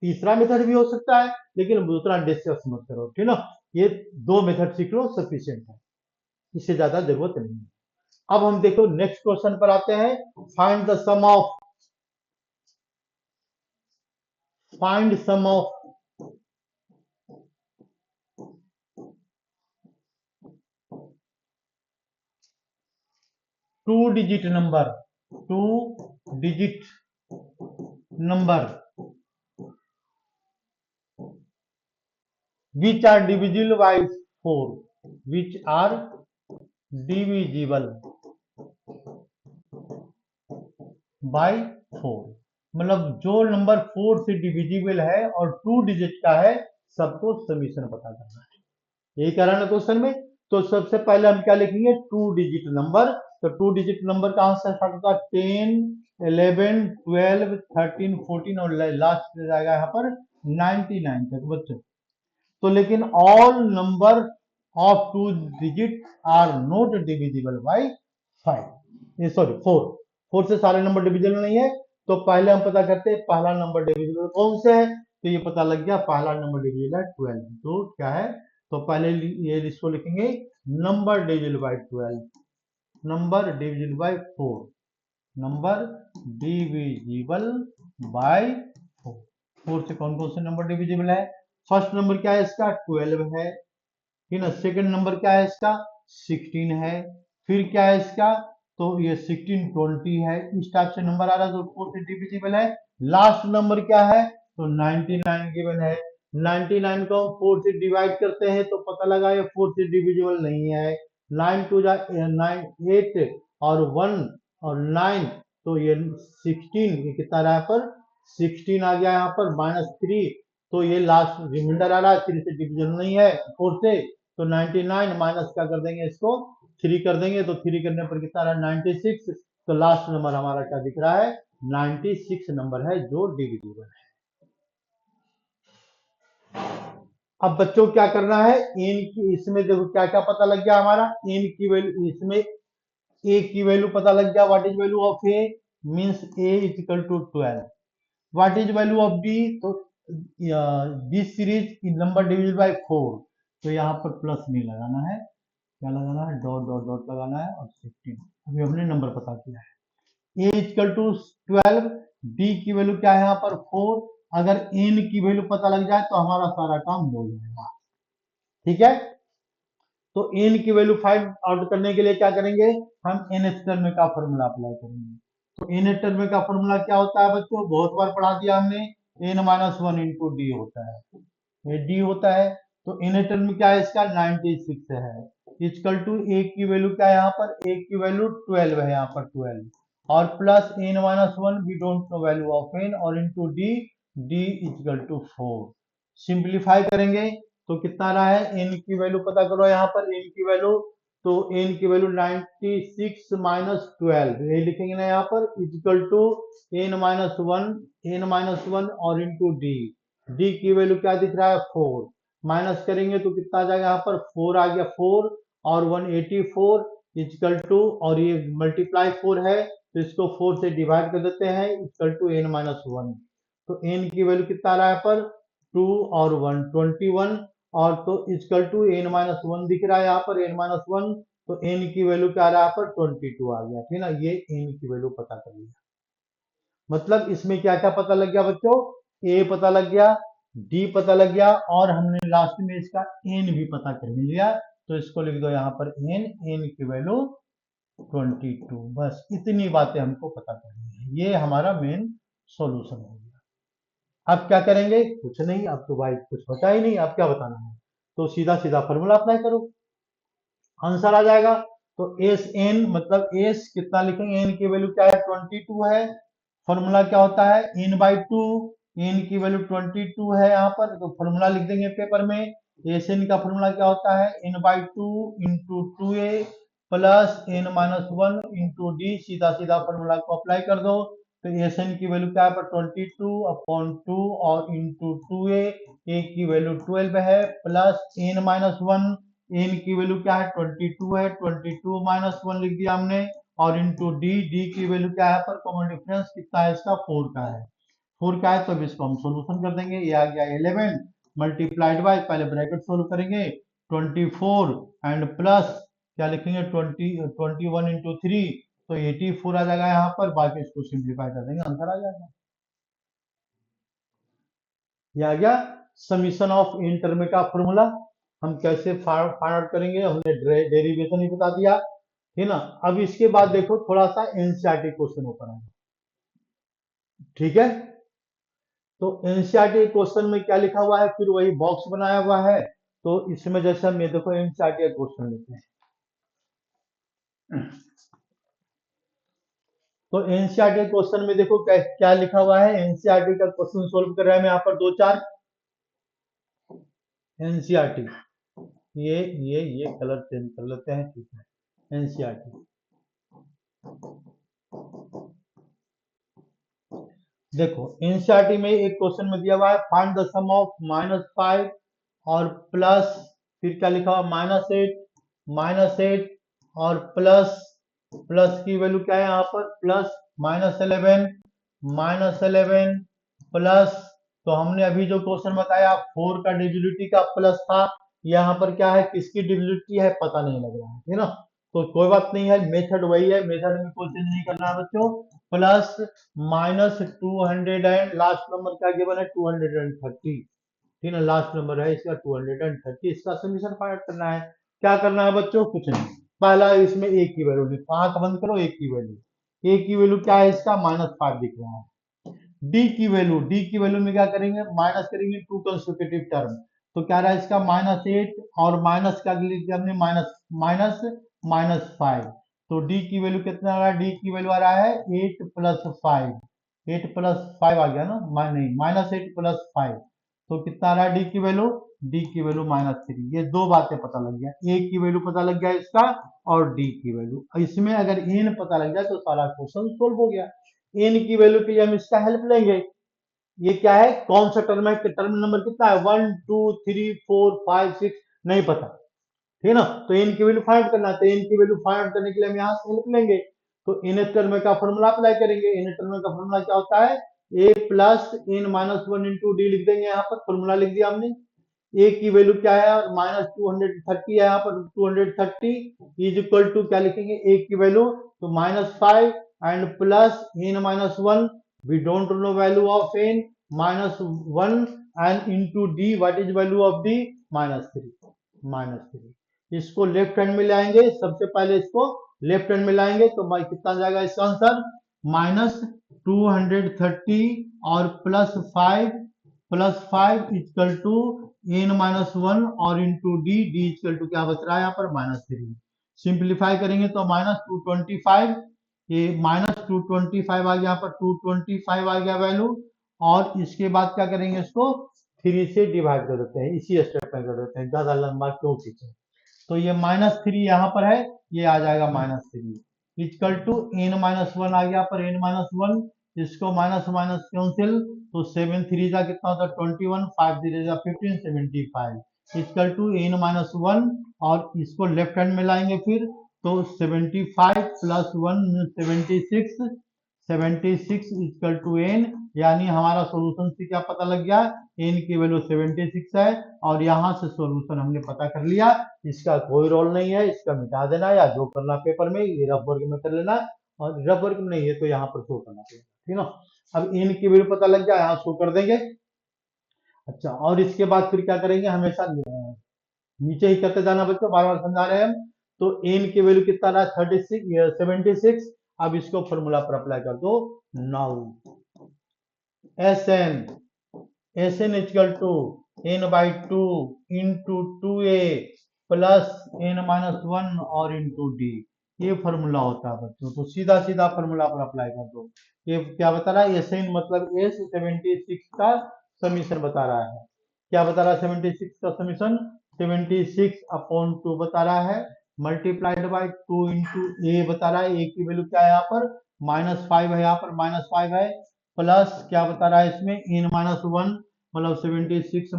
तीसरा मेथड भी हो सकता है, लेकिन दूसरा डिस्कस मत करो, ठीक ना, ये दो मेथड सीख लो सफिशियंट है, इससे ज्यादा जरूरत नहीं है। अब हम देखो नेक्स्ट क्वेश्चन पर आते हैं, find the sum of, find sum of two digit number, two digit number which are divisible by 4, which are divisible by 4, मतलब जो नंबर 4 से डिविजिबल है और 2 डिजिट का है, सबको समीशन पता करना है, यही कह रहा है ना क्वेश्चन में, तो सबसे पहले हम क्या लिखेंगे, 2 डिजिट नंबर, तो 2 डिजिट नंबर कहां से स्टार्ट होता है, 10, 11, 12, 13, 14 और लास्ट जाएगा यहाँ पर 99 तक बच्चों, तो लेकिन all number of 2 digit are not divisible by 5, ये सॉरी 4 से सारे नंबर डिविजिबल नहीं है, तो पहले हम पता करते हैं पहला नंबर डिविजिबल कौन से है, तो ये पता लग गया पहला नंबर डिविजिबल है 12, तो क्या है, तो पहले ये इसको लिखेंगे number divisible by 12, number divisible by 4, number divisible by 4, 4 से कौन कौन से नंबर डिविजिबल है, फर्स्ट नंबर क्या है इसका 12 है, ठीक है, सेकंड नंबर क्या है इसका 16 है, फिर क्या है इसका, तो ये 16, 20 है, इस टाइप से नंबर आ रहा है जो 4 से डिविजिबल है, लास्ट नंबर क्या है, तो 99 गिवन है, 99 को हम 4 से डिवाइड करते हैं तो पता लगा ये 4 से डिविजिबल नहीं है, 9 टू जा 9, 8 और 1 और 9, तो ये 16, ये कितना रहा पर 16 आ गया यहाँ पर -3, तो ये लास्ट रिमाइंडर आ रहा है, 3 से डिविजन नहीं है 4 से, तो 99 माइनस क्या कर देंगे इसको 3 कर देंगे, तो 3 करने पर कितना रहा 96, तो लास्ट नंबर हमारा क्या दिख रहा है 96 नंबर है जो डिविजिबल है। अब बच्चों क्या करना है, एन की इसमें देखो क्या क्या पता लग गया हमारा, एन की वैल्यू इसमें ए की वैल्यू पता लग गया, what is value of a means a is equal to 12, what is value of d, तो this series number division by 4, तो यहाँ पर प्लस नहीं लगाना है, क्या लगाना है, डॉट डॉट डॉट लगाना है और 16। अभी हमने नंबर पता किया है। ए इक्वल टू 12, डी की वैल्यू क्या है यहाँ पर 4। अगर एन की वैल्यू पता लग जाए तो हमारा सारा काम हो जाएगा। ठीक है, तो एन की वैल्यू 5 आउट करने के लिए क्या करेंगे, हम एन टर्म का फॉर्मूला अप्लाई करेंगे। तो एन टर्म का फॉर्मूला क्या होता है बच्चों, बहुत बार पढ़ा दिया हमने, n minus one into d होता है, ये डी होता है। तो एन टर्म क्या है इसका 96 है, इक्वल टू ए की वैल्यू क्या है यहाँ पर, ए की वैल्यू 12 है यहाँ पर 12, और plus n minus one, we don't know value of n, और into d, d equal to 4। Simplify करेंगे तो कितना रहा है, एन की वैल्यू पता करो यहाँ पर, एन की वैल्यू, तो एन की वैल्यू 96 माइनस 12, ये लिखेंगे ना यहाँ पर, equal to n minus one, n minus one और इंटू डी, डी की वैल्यू क्या दिख रहा है 4, माइनस करेंगे तो कितना आ जाएगा यहाँ पर 4 आ गया, 4 और 184 इक्वल टू, और ये मल्टीप्लाई 4 है तो इसको 4 से डिवाइड कर देते हैं, equal to n minus one. तो एन की वैल्यू कितना आ रहा है यहाँ पर 2 और 1 21, और तो equal to n minus one दिख रहा है यहाँ पर, एन माइनस वन, तो एन की वैल्यू क्या आ रहा है यहाँ पर 22 आ गया, ठीक ना, ये एन की वैल्यू पता कर लिया। मतलब इसमें क्या क्या पता लग गया बच्चों, ए पता लग गया, डी पता लग गया, और हमने लास्ट में इसका एन भी पता कर लिया। तो इसको लिख दो यहाँ पर एन, एन की वैल्यू 22। बस इतनी बातें हमको पता करनी है, ये हमारा मेन सॉल्यूशन हो गया। अब क्या करेंगे, कुछ नहीं, अब तो भाई कुछ बचा ही नहीं, अब क्या बताना है, तो सीधा सीधा फॉर्मूला अप्लाई करो, आंसर आ जाएगा। तो एस एन मतलब एस कितना लिखेंगे, एन की वैल्यू क्या है 22 है, फॉर्मूला क्या होता है एन बाई टू, एन की वैल्यू 22 है यहाँ पर, तो फॉर्मूला लिख देंगे पेपर में, एस एन का फॉर्मूला क्या होता है n by two into two a plus n minus one into d, सीधा सीधा फॉर्मूला को अप्लाई कर दो। तो एस एन की वैल्यू क्या है पर 22/2 और इंटू टू ए की वैल्यू 12 है, plus n minus one, n की वैल्यू क्या है 22 है, 22 माइनस वन लिख दिया हमने, और इंटू डी, डी की वैल्यू क्या है पर कॉमन डिफरेंस कितना है इसका 4 का है, 4 का है, तो अब इसको हम सोल्यूशन कर देंगे, ये आ गया 11 मल्टीप्लाइड बाय, पहले ब्रैकेट सोल्व करेंगे 24 एंड प्लस क्या लिखेंगे 21 इंटू थ्री, तो 84 आ जाएगा यहाँ पर, बाकी इसको सिंप्लीफाई कर देंगे आंसर आ जाएगा। ये आ गया समीशन ऑफ इन टर्म का फॉर्मूला। हम कैसे फाइंड आउट करेंगे, हमने डेरिवेशन ही बता दिया, ठीक ना। अब इसके बाद देखो थोड़ा सा एनसीईआरटी क्वेश्चन ओपन है, ठीक है। तो एनसीईआरटी क्वेश्चन में क्या लिखा हुआ है, फिर वही बॉक्स बनाया हुआ है, तो इसमें जैसे हम ये देखो एनसीईआरटी क्वेश्चन लेते हैं, तो एनसीईआरटी क्वेश्चन में देखो क्या क्या लिखा हुआ है, एनसीईआरटी का क्वेश्चन सोल्व कर रहे हैं हम यहाँ पर दो चार एनसीईआरटी, ये कलर चेंज कर लेते हैं, ठीक है। एनसीईआरटी देखो, एनसीईआरटी में एक क्वेश्चन में दिया हुआ है फाइंड द सम ऑफ -5 और प्लस, फिर क्या लिखा हुआ -8 और प्लस, प्लस की वैल्यू क्या है यहाँ पर प्लस -11 प्लस, तो हमने अभी जो क्वेश्चन बताया 4 का डिविजिबिलिटी का प्लस था, यहाँ पर क्या है किसकी डिविजिबिलिटी है पता नहीं लग रहा है ना, तो कोई बात नहीं है, मेथड वही है, मेथड में कोई चेंज नहीं करना है बच्चों। प्लस -200 एंड लास्ट नंबर क्या गिवन है 230, ठीक है, लास्ट नंबर है इसका 230, इसका समीशन फाइंड करना है। क्या करना है बच्चों, कुछ नहीं, पहला इसमें एक की वैल्यू लिखो, आंख बंद करो, एक की वैल्यू, ए की वैल्यू क्या है इसका -5 दिख रहा है, डी की वैल्यू में क्या करेंगे माइनस करेंगे टू कंसेक्यूटिव टर्म, तो क्या रहा है इसका -8 और माइनस का लिख हमने माइनस माइनस -5, तो डी की वैल्यू कितना आ रहा है, डी की वैल्यू आ रहा है 8 प्लस 5, 8 प्लस 5 आ गया ना, नहीं -8 प्लस 5, तो कितना आ रहा है डी की वैल्यू, डी की वैल्यू -3, ये दो बातें पता लग गया, ए की वैल्यू पता लग गया इसका और डी की वैल्यू, इसमें अगर एन पता लग जाए तो सारा क्वेश्चन सोल्व हो गया। एन की वैल्यू के लिए हम इसका हेल्प लेंगे, ये क्या है कौन सा टर्म है, टर्म नंबर कितना है 1 2 3 4 5 6 नहीं पता, ठीक है ना, तो एन की वैल्यू फाइंड करना है, तो एन की वैल्यू फाइंड आउट करने के लिए हम यहाँ से हेल्प लेंगे, तो इन टर्म का फॉर्मूला अप्लाई करेंगे, इन टर्म का फॉर्मूला क्या होता है a plus n minus one into d लिख देंगे, यहाँ पर फॉर्मूला लिख दिया हमने। ए की वैल्यू क्या है, -230 है, यहाँ पर 230 इज इक्वल टू क्या लिखेंगे, ए की वैल्यू तो -5 and plus n minus one, we don't know value of n, -1 and into d, what is value of d, -3। इसको लेफ्ट हैंड में लाएंगे, सबसे पहले इसको लेफ्ट हैंड में लाएंगे तो भाई कितना जाएगा इसका आंसर, -230 और +5 इक्वल टू n-1 और into d, d equal to क्या बच रहा है यहाँ पर -3। सिंप्लीफाई करेंगे तो -225, ये -225 आ गया, यहाँ पर 225 आ गया वैल्यू, और इसके बाद क्या करेंगे, इसको 3 से डिवाइड कर देते हैं, इसी स्टेप में कर देते हैं, ज्यादा लंबा क्यों खींचे। तो ये -3 यहाँ पर है, ये आ जाएगा -3 इक्वल टू n-1 आ गया पर n-1, इसको माइनस माइनस कैंसिल, तो 7 3 का कितना होता है 21, 5 3 का 15, 75 इक्वल टू n-1, और इसको लेफ्ट हैंड में लाएंगे फिर तो 75 प्लस 1 76 इक्वल टू n, यानी हमारा सोल्यूशन से क्या पता लग गया, n की वैल्यू 76 है, और यहाँ से सोल्यूशन हमने पता कर लिया। इसका कोई रोल नहीं है, इसका मिटा देना या जो करना पेपर में, ये रफ वर्क में कर लेना, और रफ वर्क में नहीं है तो यहाँ पर शो करना पड़ेगा, ठीक ना। अब n की वैल्यू पता लग गया, यहाँ शो कर देंगे। अच्छा, और इसके बाद फिर क्या करेंगे, हमेशा नीचे ही करते जाना बच्चों, बार बार समझा रहे हैं हम। तो n की वैल्यू कितना रहा, 76। अब इसको फॉर्मूला पर अप्लाई कर दो। Now S n equal to n/2 into 2a plus n-1 और इंटू डी, ये फॉर्मूला होता है बच्चों। तो सीधा सीधा फॉर्मूला पर अप्लाई कर दो। ये क्या बता रहा है, एस एन मतलब एस 76 का समीशन बता रहा है। क्या बता रहा है, 76 का समीशन 76/2 बता रहा है, मल्टीप्लाइड बाय 2 इंटू ए बता रहा है। ए की वैल्यू क्या है यहाँ पर, -5 है, यहाँ पर -5 है, प्लस क्या बता रहा है इसमें n-1, मतलब 76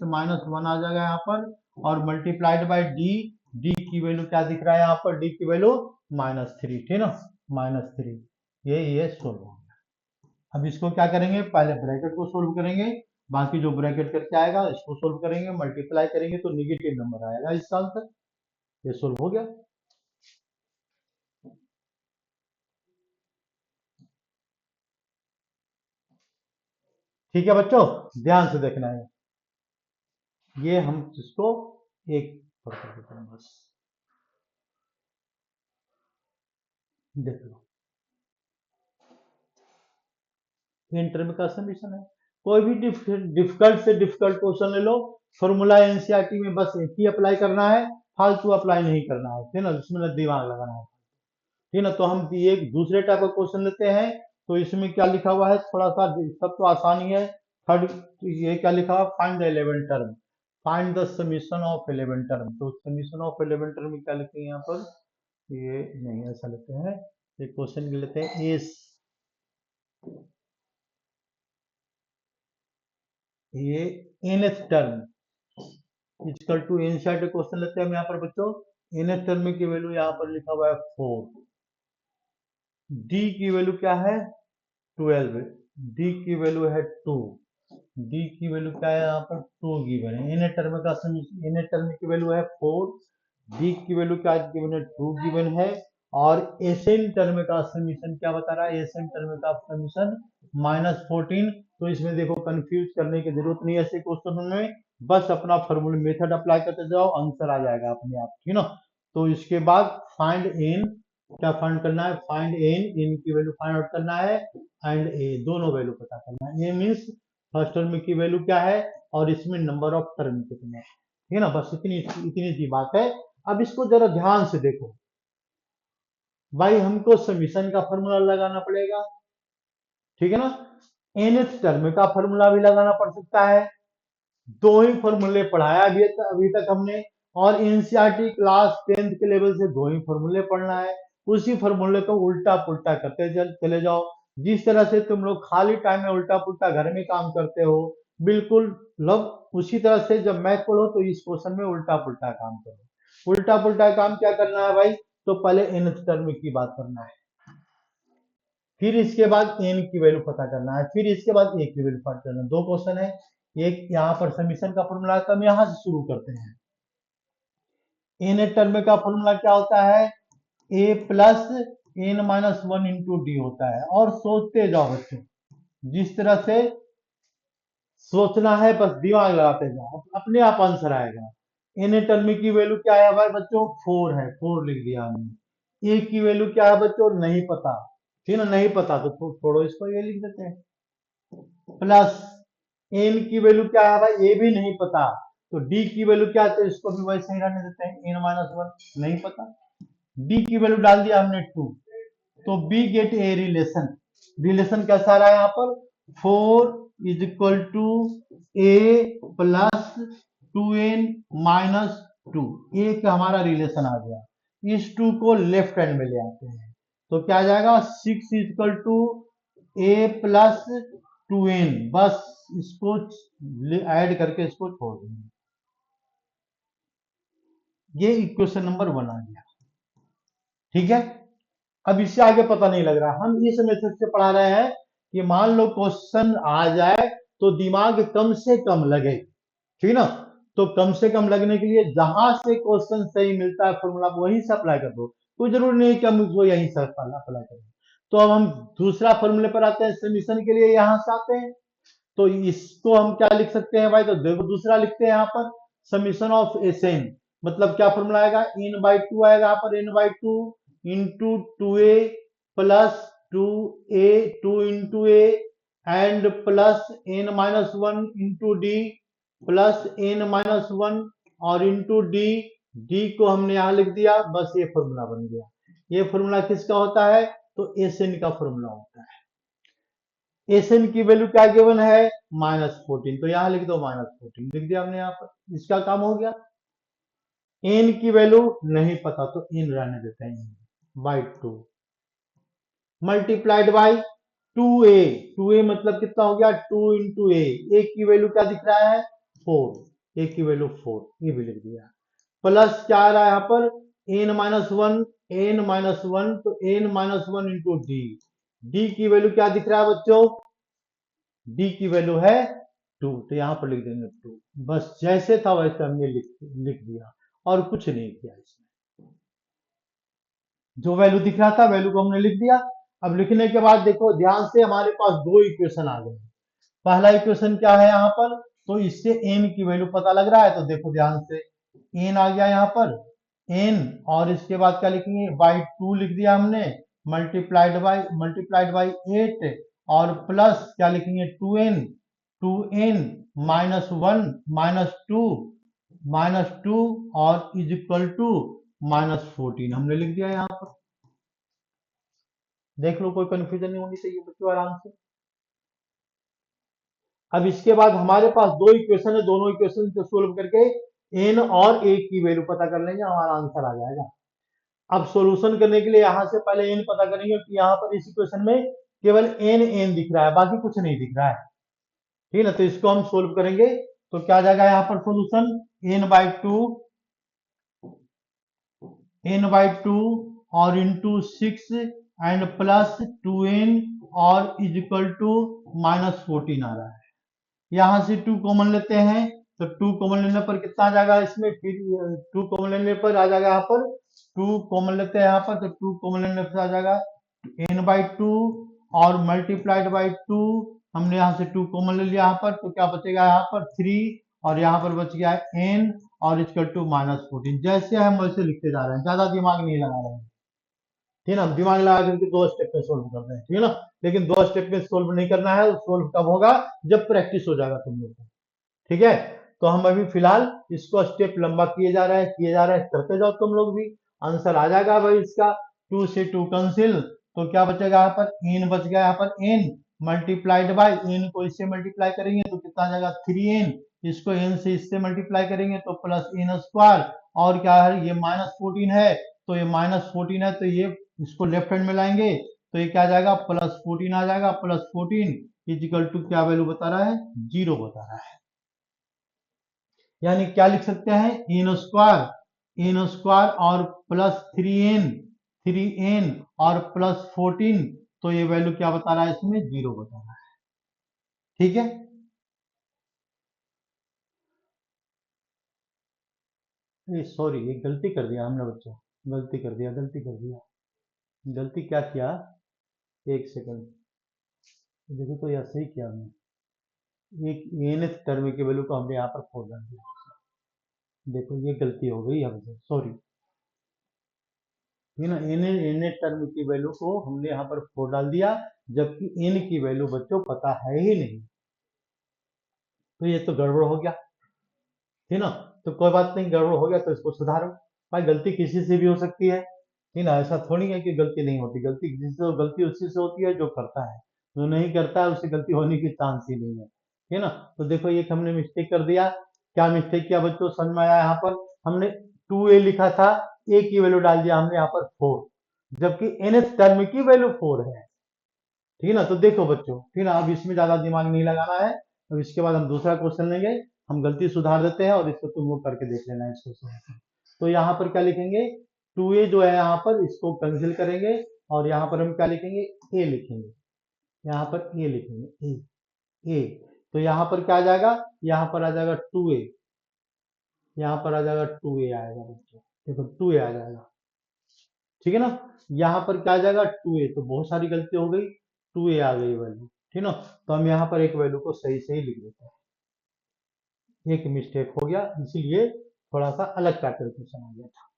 माइनस वन आ जाएगा यहाँ पर, और मल्टीप्लाइड बाय डी, डी की वैल्यू क्या दिख रहा है यहाँ पर, डी की वैल्यू -3, ठीक ना, -3। ये सोल्व हो गया। अब इसको क्या करेंगे, पहले ब्रैकेट को सोल्व करेंगे, बाकी जो ब्रैकेट करके आएगा इसको सोल्व करेंगे, मल्टीप्लाई करेंगे तो निगेटिव नंबर आएगा इसका आंसर। ये सोल्व हो गया। ठीक है बच्चों, ध्यान से देखना है, ये हम इसको एक पढ़ देते हैं बस, देख लो। इंटरव्यू का समीशन है, कोई भी डिफिकल्ट से डिफिकल्ट क्वेश्चन ले लो, फॉर्मूला एनसीईआरटी में बस एक ही अप्लाई करना है, फालतू अप्लाई नहीं करना है, ठीक ना, इसमें दिमाग लगाना है, ठीक ना। तो हम एक दूसरे टाइप का क्वेश्चन लेते हैं, तो इसमें क्या लिखा हुआ है, थोड़ा सा सब तो आसानी है। थर्ड, ये क्या लिखा हुआ, find the 11 term, find the summation of 11 term. तो समीशन ऑफ 11 टर्म में क्या लिखते हैं यहाँ पर, ये नहीं ऐसा लेते हैं, एक क्वेश्चन लेते हैं, एस ये nth term equal to NCERT question लेते हैं हम यहाँ पर बच्चों। nth टर्म की वैल्यू यहाँ पर लिखा हुआ है 4, डी की वैल्यू क्या है 12, डी की वैल्यू है 2, डी की वैल्यू क्या है यहाँ पर 2 गिवन है। nth टर्म का nth टर्म की वैल्यू है 4, डी की वैल्यू क्या गिवन है 2 गिवन है, और एसएन टर्म का समीशन क्या बता रहा है, एसएन टर्म का समीशन -14। तो इसमें देखो कंफ्यूज करने की जरूरत नहीं है ऐसे क्वेश्चन में, बस अपना फॉर्मूला मेथड अप्लाई करते जाओ, आंसर आ जाएगा अपने आप, ठीक ना। तो इसके बाद फाइंड एन, क्या फाइंड करना है, फाइंड एन, एन की वैल्यू फाइंड आउट करना है, एंड ए दोनों वैल्यू पता करना है। ए मीन्स फर्स्ट टर्म की वैल्यू क्या है, और इसमें नंबर ऑफ टर्म कितने हैं, ठीक है ना, बस इतनी इतनी सी बात है। अब इसको जरा ध्यान से देखो भाई, हमको समीशन का फॉर्मूला लगाना पड़ेगा, ठीक है ना, nth टर्म का फॉर्मूला भी लगाना पड़ सकता है, दो ही फॉर्मूले पढ़ाया भी अभी तक हमने, और एनसीईआरटी क्लास 10th के लेवल से दो ही फॉर्मूले पढ़ना है, उसी फॉर्मूले को उल्टा पुल्टा करते चले जाओ। जिस तरह से तुम लोग खाली टाइम में उल्टा पुल्टा घर में काम करते हो, बिल्कुल मतलब उसी तरह से जब मैथ पढ़ो तो इस क्वेश्चन में उल्टा पुल्टा काम करो। उल्टा पुल्टा काम क्या करना है भाई, तो पहले nth टर्म की बात करना है, फिर इसके बाद n की वैल्यू पता करना है, फिर इसके बाद a की वैल्यू पता करना है। दो क्वेश्चन है, एक यहाँ पर समीशन का फॉर्मूला था, हम यहाँ से शुरू करते हैं। n टर्म का फॉर्मूला क्या होता है, a plus n minus one into d होता है। और सोचते जाओ बच्चों, जिस तरह से सोचना है बस दिमाग लगाते जाओ, अपने आप आंसर आएगा। n टर्म की वैल्यू क्या है भाई बच्चों, 4 है, 4 लिख दिया हमने। a की वैल्यू क्या है बच्चों, नहीं पता, ठीक है, नहीं पता तो छोड़ो इसको, ये लिख देते हैं। प्लस n की वैल्यू क्या है भाई, ये भी नहीं पता, तो d की वैल्यू क्या है, तो इसको भी वैसे ही रहने देते हैं, n माइनस वन, नहीं पता। d की वैल्यू डाल दिया हमने 2, तो we get a relation. Relation कैसा रहा यहाँ पर, 4 is equal to a plus 2n minus 2, a का हमारा रिलेशन आ गया। इस 2 को लेफ्ट हैंड में ले आते हैं, तो क्या आ जाएगा, 6 is equal to a plus 2n, बस इसको ऐड करके इसको छोड़ देंगे। ये इक्वेशन नंबर 1 आ गया, ठीक है। अब इससे आगे पता नहीं लग रहा, हम इस मेथड से पढ़ा रहे हैं कि मान लो क्वेश्चन आ जाए तो दिमाग कम से कम लगे, ठीक ना। तो कम से कम लगने के लिए जहां से क्वेश्चन सही मिलता है फॉर्मूला वहीं से अप्लाई कर दो, कोई जरूरी नहीं कि हम उसको यहीं से अप्लाई करें। तो अब हम दूसरा फॉर्मूले पर आते हैं, समीशन के लिए यहां से आते हैं। तो इसको हम क्या लिख सकते हैं भाई, तो देखो दूसरा लिखते हैं यहाँ पर, समीशन ऑफ एस एन, मतलब क्या फॉर्मूला आएगा, n बाई टू आएगा यहाँ पर, n by two into two a plus two into A and plus n minus one into D plus n minus one और इंटू डी, डी को हमने यहाँ लिख दिया, बस ये फॉर्मूला बन गया। ये फॉर्मूला किसका होता है, तो एस एन का फॉर्मूला होता है। एस एन की वैल्यू क्या गिवन है, -14, तो यहां लिख दो -14, लिख दिया हमने यहाँ पर, इसका काम हो गया। एन की वैल्यू नहीं पता तो एन रहने देते हैं, by 2 multiplied by 2a, 2a मतलब कितना हो गया, 2 इंटू ए की वैल्यू क्या दिख रहा है, 4, ए की वैल्यू 4, ये भी लिख दिया। प्लस क्या आ रहा है यहाँ पर, n minus one, n minus one, तो n minus one into d, d की वैल्यू क्या दिख रहा है बच्चों, डी की वैल्यू है 2, तो यहां पर लिख देंगे 2, बस जैसे था वैसे हमने लिख दिया और कुछ नहीं किया इसमें। जो वैल्यू दिख रहा था वैल्यू को हमने लिख दिया। अब लिखने के बाद देखो ध्यान से, हमारे पास दो इक्वेशन आ गए। पहला इक्वेशन क्या है यहाँ पर, तो इससे n की वैल्यू पता लग रहा है, तो देखो ध्यान से, n आ गया यहाँ पर, n, और इसके बाद क्या लिखेंगे, बाई 2 लिख दिया हमने, मल्टीप्लाइड बाई 8, और प्लस क्या लिखेंगे, 2n minus one minus two और इज इक्वल टू -14 हमने लिख दिया यहाँ पर। देख लो, कोई कंफ्यूजन नहीं होनी चाहिए बच्चों, आराम से। अब इसके बाद हमारे पास दो इक्वेशन है, दोनों इक्वेशन को सोल्व करके n और a की वैल्यू पता कर लेंगे, हमारा आंसर आ जाएगा। अब सॉल्यूशन करने के लिए यहां से पहले n पता करेंगे कि यहाँ पर इस इक्वेशन में केवल n दिख रहा है, बाकी कुछ नहीं दिख रहा है, ठीक है ना। तो इसको हम सोल्व करेंगे, तो क्या आ जाएगा यहाँ पर सोल्यूशन, n बाई टू और इंटू 6 एंड प्लस 2n और इज इक्वल टू -14 आ रहा है। यहां से 2 कॉमन लेते हैं, तो 2 कॉमन लेने पर कितना आ जाएगा इसमें, फिर 2 कॉमन लेने पर आ जाएगा यहाँ पर, 2 कॉमन लेते हैं यहाँ पर, तो 2 कॉमन लेने पर आ जाएगा n बाई टू और मल्टीप्लाइड बाई 2, हमने यहाँ से 2 कॉमन ले लिया यहाँ पर, तो क्या बचेगा यहाँ पर 3, और यहाँ पर बच गया n और इक्वल टू -14। जैसे हम वैसे लिखते जा रहे हैं, ज्यादा दिमाग नहीं लगा रहे हैं, ठीक है ना। दिमाग लगा करके दो स्टेप में सोल्व करते हैं, ठीक है ना, लेकिन दो स्टेप में सोल्व नहीं करना है, सोल्व कब होगा, जब प्रैक्टिस हो जाएगा तुम लोग को, ठीक है। तो हम अभी फिलहाल इसको स्टेप लंबा किए जा रहे हैं, करते जाओ तुम लोग भी, आंसर आ जाएगा भाई इसका। 2 से 2 कैंसिल, तो क्या बचेगा यहाँ पर, n बच गया यहाँ पर, n मल्टीप्लाइड बाई, n को इससे मल्टीप्लाई करेंगे तो कितना आ जाएगा 3n, इसको n से इससे मल्टीप्लाई करेंगे तो प्लस n स्क्वायर, और क्या है ये -14 है, तो ये -14 है, तो ये इसको लेफ्ट हैंड में लाएंगे, तो ये क्या आ जाएगा, +14 आ जाएगा, +14 इजिकल टू क्या वैल्यू बता रहा है, 0 बता रहा है। यानी क्या लिख सकते हैं, n स्क्वायर और प्लस 3n और प्लस 14 तो ये वैल्यू क्या बता रहा है, इसमें 0 बता रहा है। ठीक है, सॉरी ये गलती कर दिया हमने बच्चों, गलती कर दिया, गलती कर दिया। गलती क्या किया, एक सेकंड, देखो तो यह सही किया हमने, एक nth टर्म की वैल्यू को हमने यहाँ पर 4 डाल दिया। देखो ये गलती हो गई हमसे, सॉरी। ठीक है ना, nth टर्म की वैल्यू को हमने यहाँ पर 4 डाल दिया, जबकि n की वैल्यू बच्चों पता है ही नहीं, तो ये तो गड़बड़ हो गया। ठीक ना, तो कोई बात नहीं, गड़बड़ हो गया तो इसको सुधारो। भाई गलती किसी से भी हो सकती है, ठीक ना, ऐसा थोड़ी है कि गलती नहीं होती, गलती किसी से, गलती उसी से होती है जो करता है, जो नहीं करता है उससे गलती होने की चांस ही नहीं है। ठीक ना, तो देखो ये हमने मिस्टेक कर दिया। क्या मिस्टेक किया बच्चों, समझ में आया? यहाँ पर हमने 2a लिखा था, a की वैल्यू डाल दिया हमने यहाँ पर 4, जबकि nth टर्म की वैल्यू 4 है। ठीक है ना, तो देखो बच्चों, ठीक ना, अब इसमें ज्यादा दिमाग नहीं लगाना है। अब इसके बाद हम दूसरा क्वेश्चन लेंगे, हम गलती सुधार देते हैं और इसको तुम लोग करके देख लेना इस क्वेश्चन। तो यहाँ पर क्या लिखेंगे, 2a जो है यहाँ पर इसको कैंसिल करेंगे, और यहाँ पर हम क्या लिखेंगे, a लिखेंगे, यहाँ पर a लिखेंगे, a। तो यहाँ पर क्या आ जाएगा, यहाँ पर आ जाएगा 2a, यहाँ पर आ जाएगा 2a आएगा बच्चों, देखो 2a आ जाएगा। ठीक है ना, यहाँ पर क्या आ जाएगा 2a, तो बहुत सारी गलती हो गई, 2a आ गई वैल्यू। ठीक ना, तो हम यहाँ पर एक वैल्यू को सही सही लिख देते हैं, एक मिस्टेक हो गया, इसीलिए थोड़ा सा अलग पैटर्न क्वेश्चन आ गया था।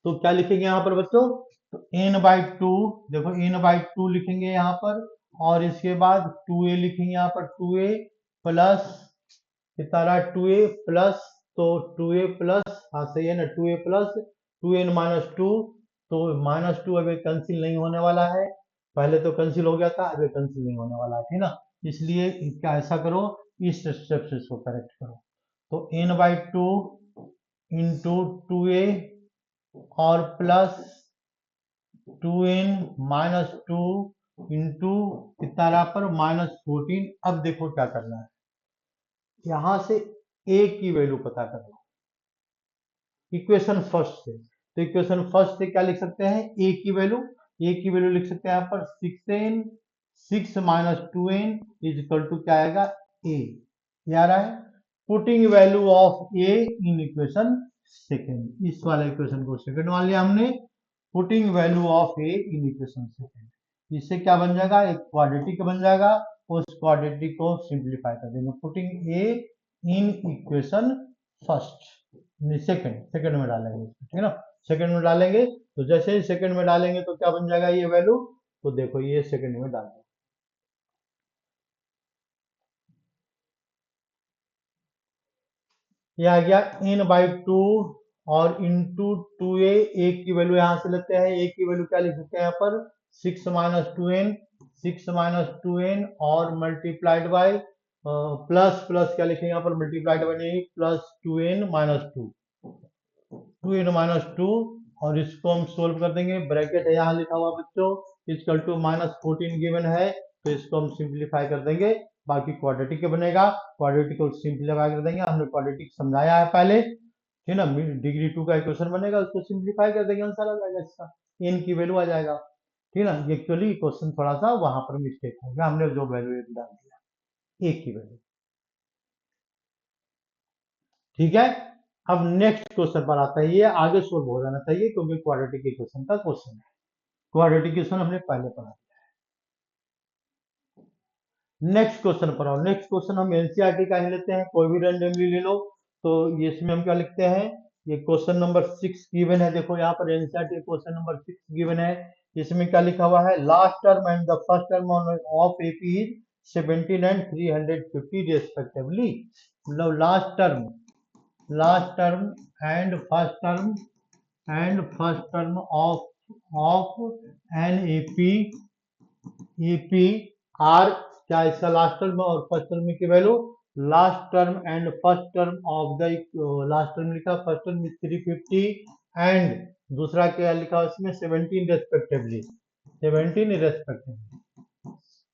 तो क्या लिखेंगे यहाँ पर बच्चों, तो n/2, देखो n/2 लिखेंगे यहाँ पर, और इसके बाद 2a लिखेंगे यहाँ पर, 2a प्लस कितना रहा, 2a प्लस, तो 2a प्लस, हाँ सही है ना, 2a प्लस 2n-2, तो -2 अभी कैंसिल नहीं होने वाला है, पहले तो कैंसिल हो गया था, अभी कैंसिल नहीं होने वाला है। ठीक ना, इसलिए क्या ऐसा करो, इस स्टेप से इसको करेक्ट करो, तो n/2 इंटू 2a और प्लस 2n-2 इंटू कितना रहा पर -14। अब देखो क्या करना है, यहां से a की वैल्यू पता करना, इक्वेशन फर्स्ट से। तो इक्वेशन फर्स्ट से क्या लिख सकते हैं, a की वैल्यू लिख सकते हैं यहाँ पर 6n, 6 - 2n is equal to क्या आएगा, a, ये आ रहा है। Putting value of a in equation second, इस वाले इक्वेशन को सेकेंड मान लिया हमने, putting value of a in equation second, इससे क्या बन जाएगा, एक क्वाड्रेटिक बन जाएगा, उस क्वाड्रेटिक को सिंप्लीफाई कर देंगे, putting a in equation first, second, second में डालेंगे, ठीक है ना, सेकंड में डालेंगे, तो जैसे ही सेकंड में डालेंगे तो क्या बन जाएगा ये वैल्यू, तो देखो ये सेकंड में डाल दो, ये आ गया n/2 और इंटू 2a, a की वैल्यू यहां से लेते हैं, a की वैल्यू क्या लिख सकते हैं यहाँ पर, 6 - 2n, 6 - 2n और मल्टीप्लाइड बाय, प्लस प्लस क्या लिखेंगे यहाँ पर, मल्टीप्लाइड बाय नहीं, प्लस 2n-2, 2n-2, और इसको हम सोल्व कर देंगे, ब्रैकेट है यहाँ लिखा हुआ बच्चों, इक्वल टू -14 गिवन है, तो इसको हम सिंप्लीफाई कर देंगे, बाकी क्वाड्रेटिक बनेगा, क्वाड्रेटिक को सिंप्लीफाई कर देंगे, हमने क्वाड्रेटिक समझाया है पहले, ठीक ना, डिग्री 2 का इक्वेशन बनेगा, उसको सिंप्लीफाई कर देंगे, आंसर आ जाएगा इसका, n की वैल्यू आ जाएगा। ठीक ना, एक्चुअली क्वेश्चन थोड़ा सा वहां पर मिस्टेक हो गया, हमने जो वैल्यू डाल दिया a की वैल्यू। ठीक है, अब नेक्स्ट क्वेश्चन पर आता है, ये आगे सोल्व हो जाना चाहिए क्योंकि क्वाड्रेटिक इक्वेशन का क्वेश्चन है, क्वाड्रेटिक इक्वेशन हमने पहले पढ़ा। नेक्स्ट क्वेश्चन पर आओ, नेक्स्ट क्वेश्चन हम एनसीईआरटी का ही लेते हैं, कोई भी रैंडमली ले लो, तो ये इसमें हम क्या लिखते हैं, ये क्वेश्चन नंबर 6 गिवन है, देखो यहाँ पर एनसीईआरटी क्वेश्चन नंबर 6 गिवन है, इसमें क्या लिखा हुआ है, last term and the first term of AP is 17 and 350 respectively, मतलब last term and first term of an AP are, क्या इसका लास्ट टर्म और फर्स्ट टर्म की value, last term and first term of the, last term लिखा, first term 350 and दूसरा क्या लिखा इसमें 17 रेस्पेक्टिवली, 17 रेस्पेक्टिवली,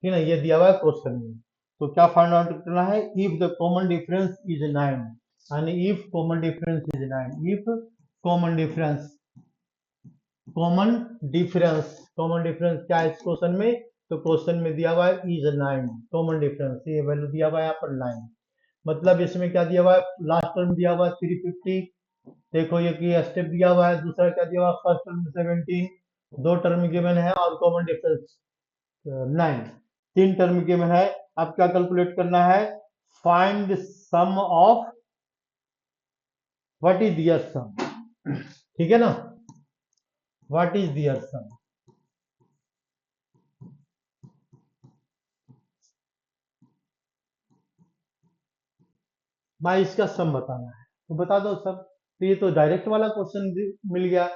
ठीक है, ये दिया हुआ है क्वेश्चन में। तो क्या फाइंड आउट करना है, if the common difference is 9, यानी if common difference is 9, if common difference common difference क्या है इस क्वेश्चन में? तो क्वेश्चन में दिया हुआ है इज 9, कॉमन डिफरेंस ये वैल्यू दिया हुआ है यहाँ पर 9। मतलब इसमें क्या दिया हुआ है? लास्ट टर्म दिया हुआ है 350, देखो ये कि स्टेप दिया हुआ है, दूसरा क्या दिया हुआ है? फर्स्ट टर्म 17, दो टर्म गिवन है और कॉमन डिफरेंस 9, तीन टर्म गिवन है। अब क्या कैलकुलेट करना है? Find sum of what is their sum, ठीक है ना? व्हाट इज दियर सम, भाई इसका सम बताना है तो बता दो सब। तो ये तो डायरेक्ट वाला क्वेश्चन मिल गया।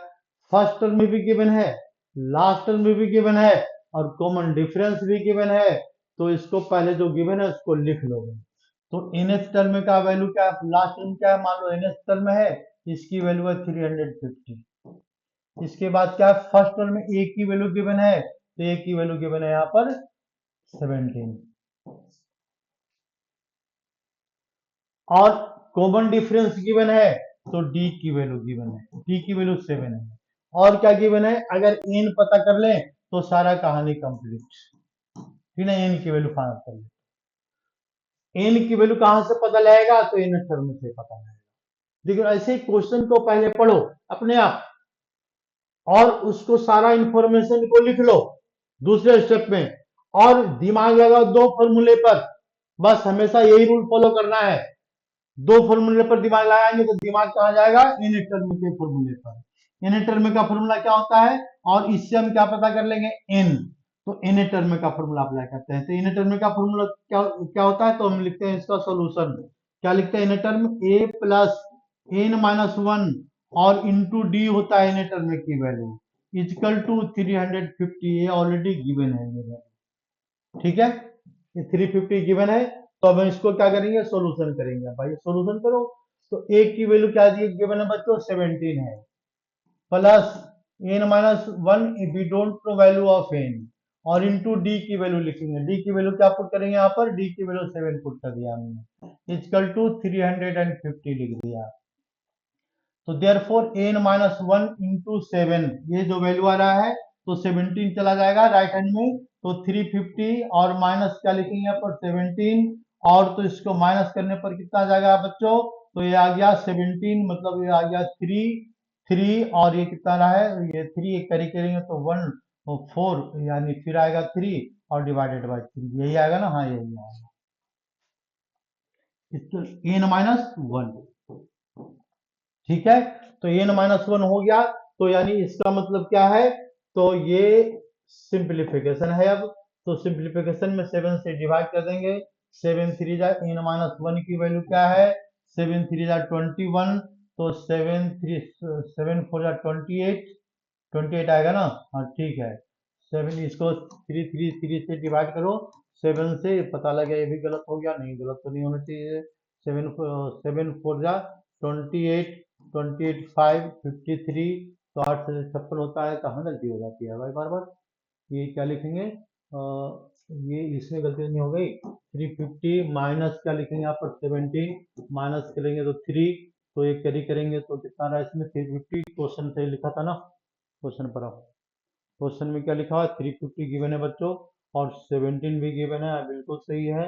फर्स्ट टर्म में भी गिवन है, लास्ट टर्म में भी गिवन है और कॉमन डिफरेंस भी गिवन है। तो इसको पहले जो गिवन है उसको लिख लो। तो nth टर्म का वैल्यू क्या है? लास्ट टर्म क्या है? मान लो nth टर्म है, इसकी वैल्यू है 350। इसके बाद क्या है? फर्स्ट टर्म में a की वैल्यू गिवन है, तो a की वैल्यू गिवन है यहाँ पर 17, और कॉमन डिफरेंस गिवन है तो d की वैल्यू गिवन है, d की वैल्यू 7 है। और क्या गिवन है? अगर n पता कर लें तो सारा कहानी कंप्लीट, ठीक है? n की वैल्यू फाइंड कर ले। n की वैल्यू कहां से पता लगेगा? तो n टर्म से पता लगेगा। देखो ऐसे क्वेश्चन को पहले पढ़ो अपने आप और उसको सारा इंफॉर्मेशन को लिख लो दूसरे स्टेप में, और दिमाग लगाओ दो फॉर्मूले पर। बस हमेशा यही रूल फॉलो करना है, दो फॉर्मूले पर दिमाग लगाएंगे तो दिमाग कहाँ जाएगा? इन टर्म के फॉर्मूले पर। इन टर्म का फॉर्मूला क्या होता है और इससे हम क्या पता कर लेंगे? एन। तो इन टर्म का फॉर्मूला अप्लाई करते हैं। तो इन टर्म का फॉर्मूला क्या क्या होता है? तो हम लिखते हैं इसका सॉल्यूशन। क्या लिखते हैं? N term a plus n minus one और इंटू डी होता है इन टर्म की वैल्यू इजकल टू 350। ये ऑलरेडी गिवन है ये वैल्यू, ठीक है? ये 350 गिवन है। तो अब हम इसको क्या करेंगे? सॉल्यूशन करेंगे। भाई सॉल्यूशन करो। तो ए की वैल्यू क्या दी गिवन है बच्चों? 17 है, plus n minus one we don't know value of n, और इंटू डी की वैल्यू लिखेंगे। डी की वैल्यू क्या पुट करेंगे यहाँ पर? डी की वैल्यू 7 पुट कर दिया हमने, इजकल टू 350 लिख दिया। तो therefore n minus one into 7, ये जो वैल्यू आ रहा है तो 17 चला जाएगा राइट हैंड में, तो 350 और माइनस क्या लिखेंगे यहाँ पर? 17, और तो इसको माइनस करने पर कितना आ जाएगा बच्चों? तो ये आ गया 17, मतलब ये आ गया 3 और ये कितना रहा है? ये 3 एक कैरी करेंगे तो 1 और 4, यानी फिर आएगा 3 और डिवाइडेड बाई 3, यही आएगा ना? हाँ यही आएगा। एन माइनस वन, ठीक है? तो एन माइनस वन हो गया। तो यानी इसका मतलब क्या है? तो ये सिंप्लीफिकेशन है। अब तो सिंप्लीफिकेशन में 7 से डिवाइड कर देंगे। 7 3 जा एन माइनस वन की वैल्यू क्या है? 7 3 जा 21, तो 7 4 जा 28, 28 आएगा ना? हाँ ठीक है। 7 इसको 3 से डिवाइड करो, 7 से, पता लगे ये भी गलत हो गया। नहीं, गलत तो नहीं होना चाहिए। 7 4 जा 28, 28 5 53, तो 8 से 56 होता है। कहाँ गलती हो जाती है भाई बार बार? ये क्या लिखेंगे? ये इसमें गलती नहीं हो गई। 350 माइनस क्या लिखेंगे यहाँ पर? 17, माइनस करेंगे तो 3, तो ये कैरी करेंगे तो कितना रहा इसमें? 350। क्वेश्चन से लिखा था ना? क्वेश्चन पर आओ। क्वेश्चन में क्या लिखा हुआ है? 350 गिवन है बच्चों और 17 भी गिवन है, बिल्कुल सही है।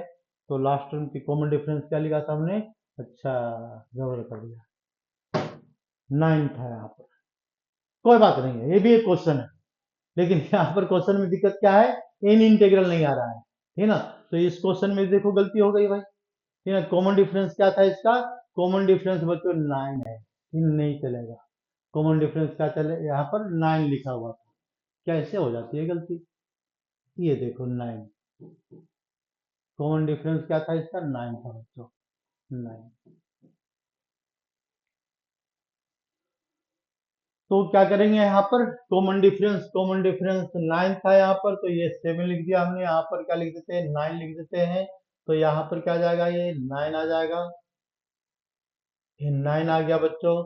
तो लास्ट टर्म की कॉमन डिफरेंस क्या लिखा था हमने? अच्छा, गड़बड़ कर दिया, 9 था यहाँ पर। कोई बात नहीं है, ये भी एक क्वेश्चन है, लेकिन यहाँ पर क्वेश्चन में दिक्कत क्या है? इन इंटीग्रल नहीं आ रहा है, ठीक है ना? तो इस क्वेश्चन में देखो गलती हो गई भाई, ठीक है? कॉमन डिफरेंस क्या था इसका? कॉमन डिफरेंस बच्चों 9 है, इन नहीं चलेगा। कॉमन डिफरेंस क्या चले? यहाँ पर 9 लिखा हुआ था। कैसे हो जाती है गलती? ये देखो 9, कॉमन डिफरेंस क्या था इसका? 9 था बच्चों, 9। तो क्या करेंगे यहाँ पर? कॉमन डिफरेंस 9 था यहाँ पर, तो ये 7 लिख दिया हमने। यहाँ पर क्या लिख देते हैं? 9 लिख देते हैं। तो यहाँ पर क्या आ जाएगा? ये 9 आ जाएगा, ये 9 आ गया बच्चों।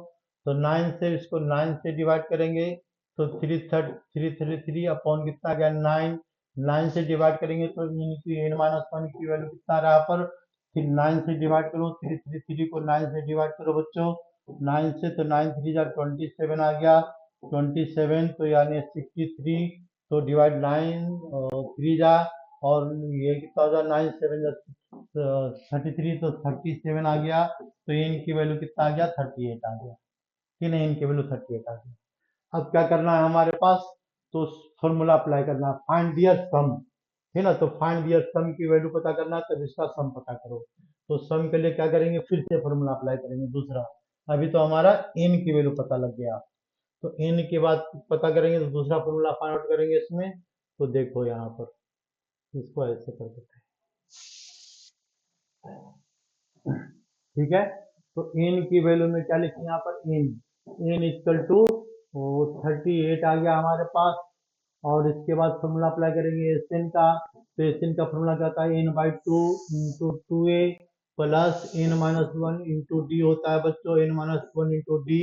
तो 9 से इसको 9 से डिवाइड करेंगे तो 3 अपॉन कितना गया? 9। 9 से डिवाइड करेंगे तो एन माइनस वन की वैल्यू कितना रहा पर? फिर 9 से डिवाइड करो, 3 को 9 से डिवाइड करो बच्चों, 9 से, तो 9 3 जा 27 आ गया। 27 तो यानी 63, तो डिवाइड 9 3 जा, और ये कितना हो जाए 9 7 33, तो 37 आ गया। तो ये इनकी वैल्यू कितना आ गया 38 आ गया कि नहीं, इनकी वैल्यू 38 आ गया। अब क्या करना है हमारे पास, तो फॉर्मूला अप्लाई करना है, फाइंड दियर सम, है ना। तो फाइंड दियर सम की वैल्यू पता करना है, तब इसका सम पता करो। तो सम के लिए क्या करेंगे, फिर से फॉर्मूला अप्लाई करेंगे दूसरा। अभी तो हमारा एन की वैल्यू पता लग गया, तो एन के बाद पता करेंगे तो दूसरा फॉर्मूला फाइंड आउट करेंगे इसमें। तो देखो यहाँ पर इसको ऐसे कर देते हैं, ठीक है। तो एन की वैल्यू में क्या लिखेंगे यहाँ पर, एन इक्वल टू 38 आ गया हमारे पास। और इसके बाद फॉर्मूला अप्लाई करेंगे एस एन का। तो एस एन का फॉर्मूला क्या होता है, n by two into two a plus n minus one into d होता है बच्चों, n minus one into d.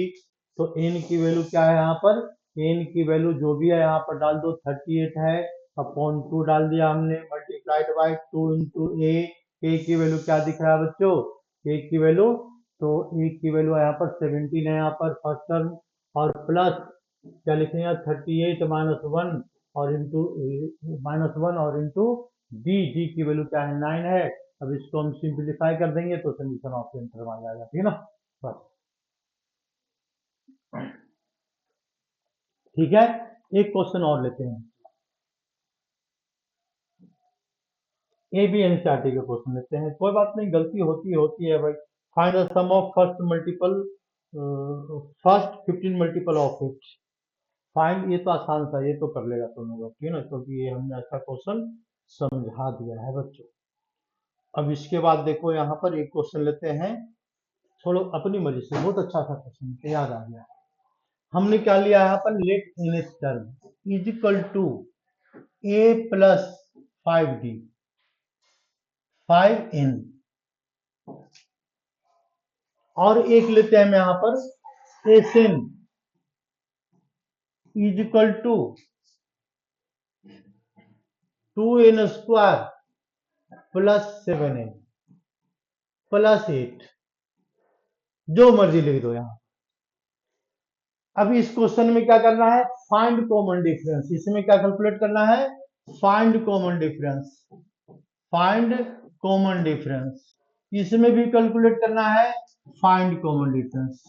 तो एन की वैल्यू क्या है यहाँ पर, एन की वैल्यू जो भी है यहाँ पर डाल दो, 38 है अपॉन 2 डाल दिया हमने, मल्टीप्लाइड बाई 2 इंटू ए की वैल्यू क्या दिख रहा है बच्चों, ए की वैल्यू, तो ए की वैल्यू यहाँ पर 17 है यहाँ पर फर्स्ट टर्म, और प्लस क्या लिखेंगे 38 माइनस वन, और इंटू -1 और इंटू डी की वैल्यू क्या है 9 है। अब इसको हम सिंप्लीफाई कर देंगे तो समीकरण ऑप्शन टर्म आ जाएगा, ठीक है ना। बस ठीक है, एक क्वेश्चन और लेते हैं, ए बी एनसीईआरटी के क्वेश्चन लेते हैं, कोई बात नहीं, गलती होती है भाई। Find the sum of first multiple, first 15 multiple of it. Find, ये तो आसान सा, ये तो कर लेगा तुम लोग, ठीक है ना, क्योंकि ये हमने ऐसा क्वेश्चन समझा दिया है बच्चों। अब इसके बाद देखो यहाँ पर एक क्वेश्चन लेते हैं, छोड़ो अपनी मर्जी से, बहुत अच्छा सा क्वेश्चन याद आ गया। हमने क्या लिया यहाँ पर, let n term is equal to a plus 5d, 5n, और एक लेते हैं हम यहाँ पर S n is equal to 2n square plus 7n plus 8, जो मर्जी लिख दो यहाँ। अब इस क्वेश्चन में क्या करना है, फाइंड कॉमन डिफरेंस, इसमें क्या कैलकुलेट करना है, find common difference, find common difference, इसमें भी कैलकुलेट करना है find common difference,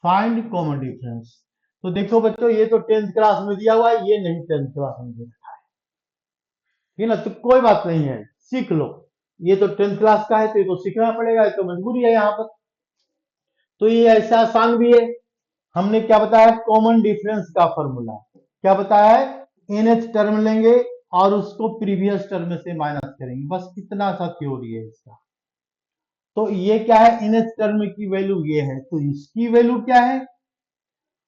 find common difference. तो देखो बच्चों, ये तो 10th क्लास में दिया हुआ है, ये नहीं 10th क्लास में दिया है, ठीक है ना, तो कोई बात नहीं है, सीख लो। ये तो 10th क्लास का है तो ये तो सीखना पड़ेगा, ये तो मजबूरी है यहाँ पर। तो ये ऐसा आसान भी है, हमने क्या बताया, कॉमन डिफरेंस का फॉर्मूला क्या बताया है, एनएच टर्म लेंगे और उसको प्रीवियस टर्म से माइनस करेंगे, बस इतना सा थ्योरी है इसका। तो ये क्या है, एनएच टर्म की वैल्यू ये है, तो इसकी वैल्यू क्या है,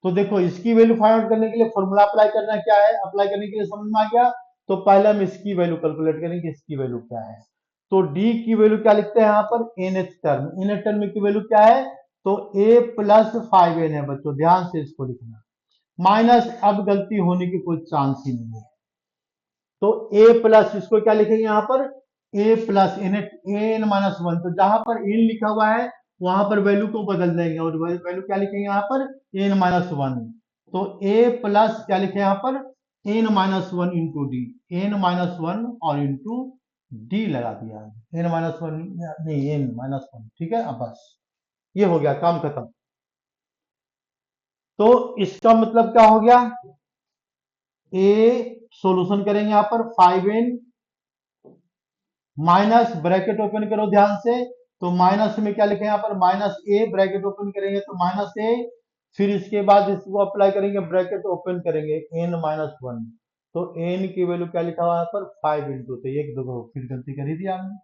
तो देखो इसकी वैल्यू फाइंड आउट करने के लिए फॉर्मूला अप्लाई करना क्या है, अप्लाई करने के लिए समझ में आ गया। तो पहले हम इसकी वैल्यू कैलकुलेट करेंगे, इसकी वैल्यू क्या है। तो डी की वैल्यू क्या लिखते हैं यहाँ पर, एनएच टर्म, एनएच टर्म की वैल्यू क्या है, तो ए प्लस 5n है बच्चों, ध्यान से इसको लिखना, माइनस, अब गलती होने की कोई चांस ही नहीं है। तो ए प्लस, इसको क्या लिखेंगे यहाँ पर, ए प्लस एन माइनस वन, तो जहां पर एन लिखा हुआ है वहां पर वैल्यू को बदल देंगे और वैल्यू क्या लिखेंगे यहाँ पर, एन माइनस वन। तो ए प्लस क्या लिखे यहाँ पर, n minus one into d, n minus one और इंटू डी लगा दिया, एन माइनस वन, नहीं एन माइनस वन, ठीक है। अब बस ये हो गया, काम खत्म। तो इसका मतलब क्या हो गया, ए सॉल्यूशन करेंगे यहाँ पर 5n माइनस, ब्रैकेट ओपन करो ध्यान से, तो माइनस में क्या लिखे यहाँ पर, माइनस ए, ब्रैकेट ओपन करेंगे तो माइनस ए, फिर इसके बाद इसको अप्लाई करेंगे, ब्रैकेट ओपन करेंगे, एन माइनस वन। तो एन की वैल्यू क्या लिखा हुआ है यहाँ पर 5 इंटू, तो एक दो फिर गलती कर ही दिया हमने,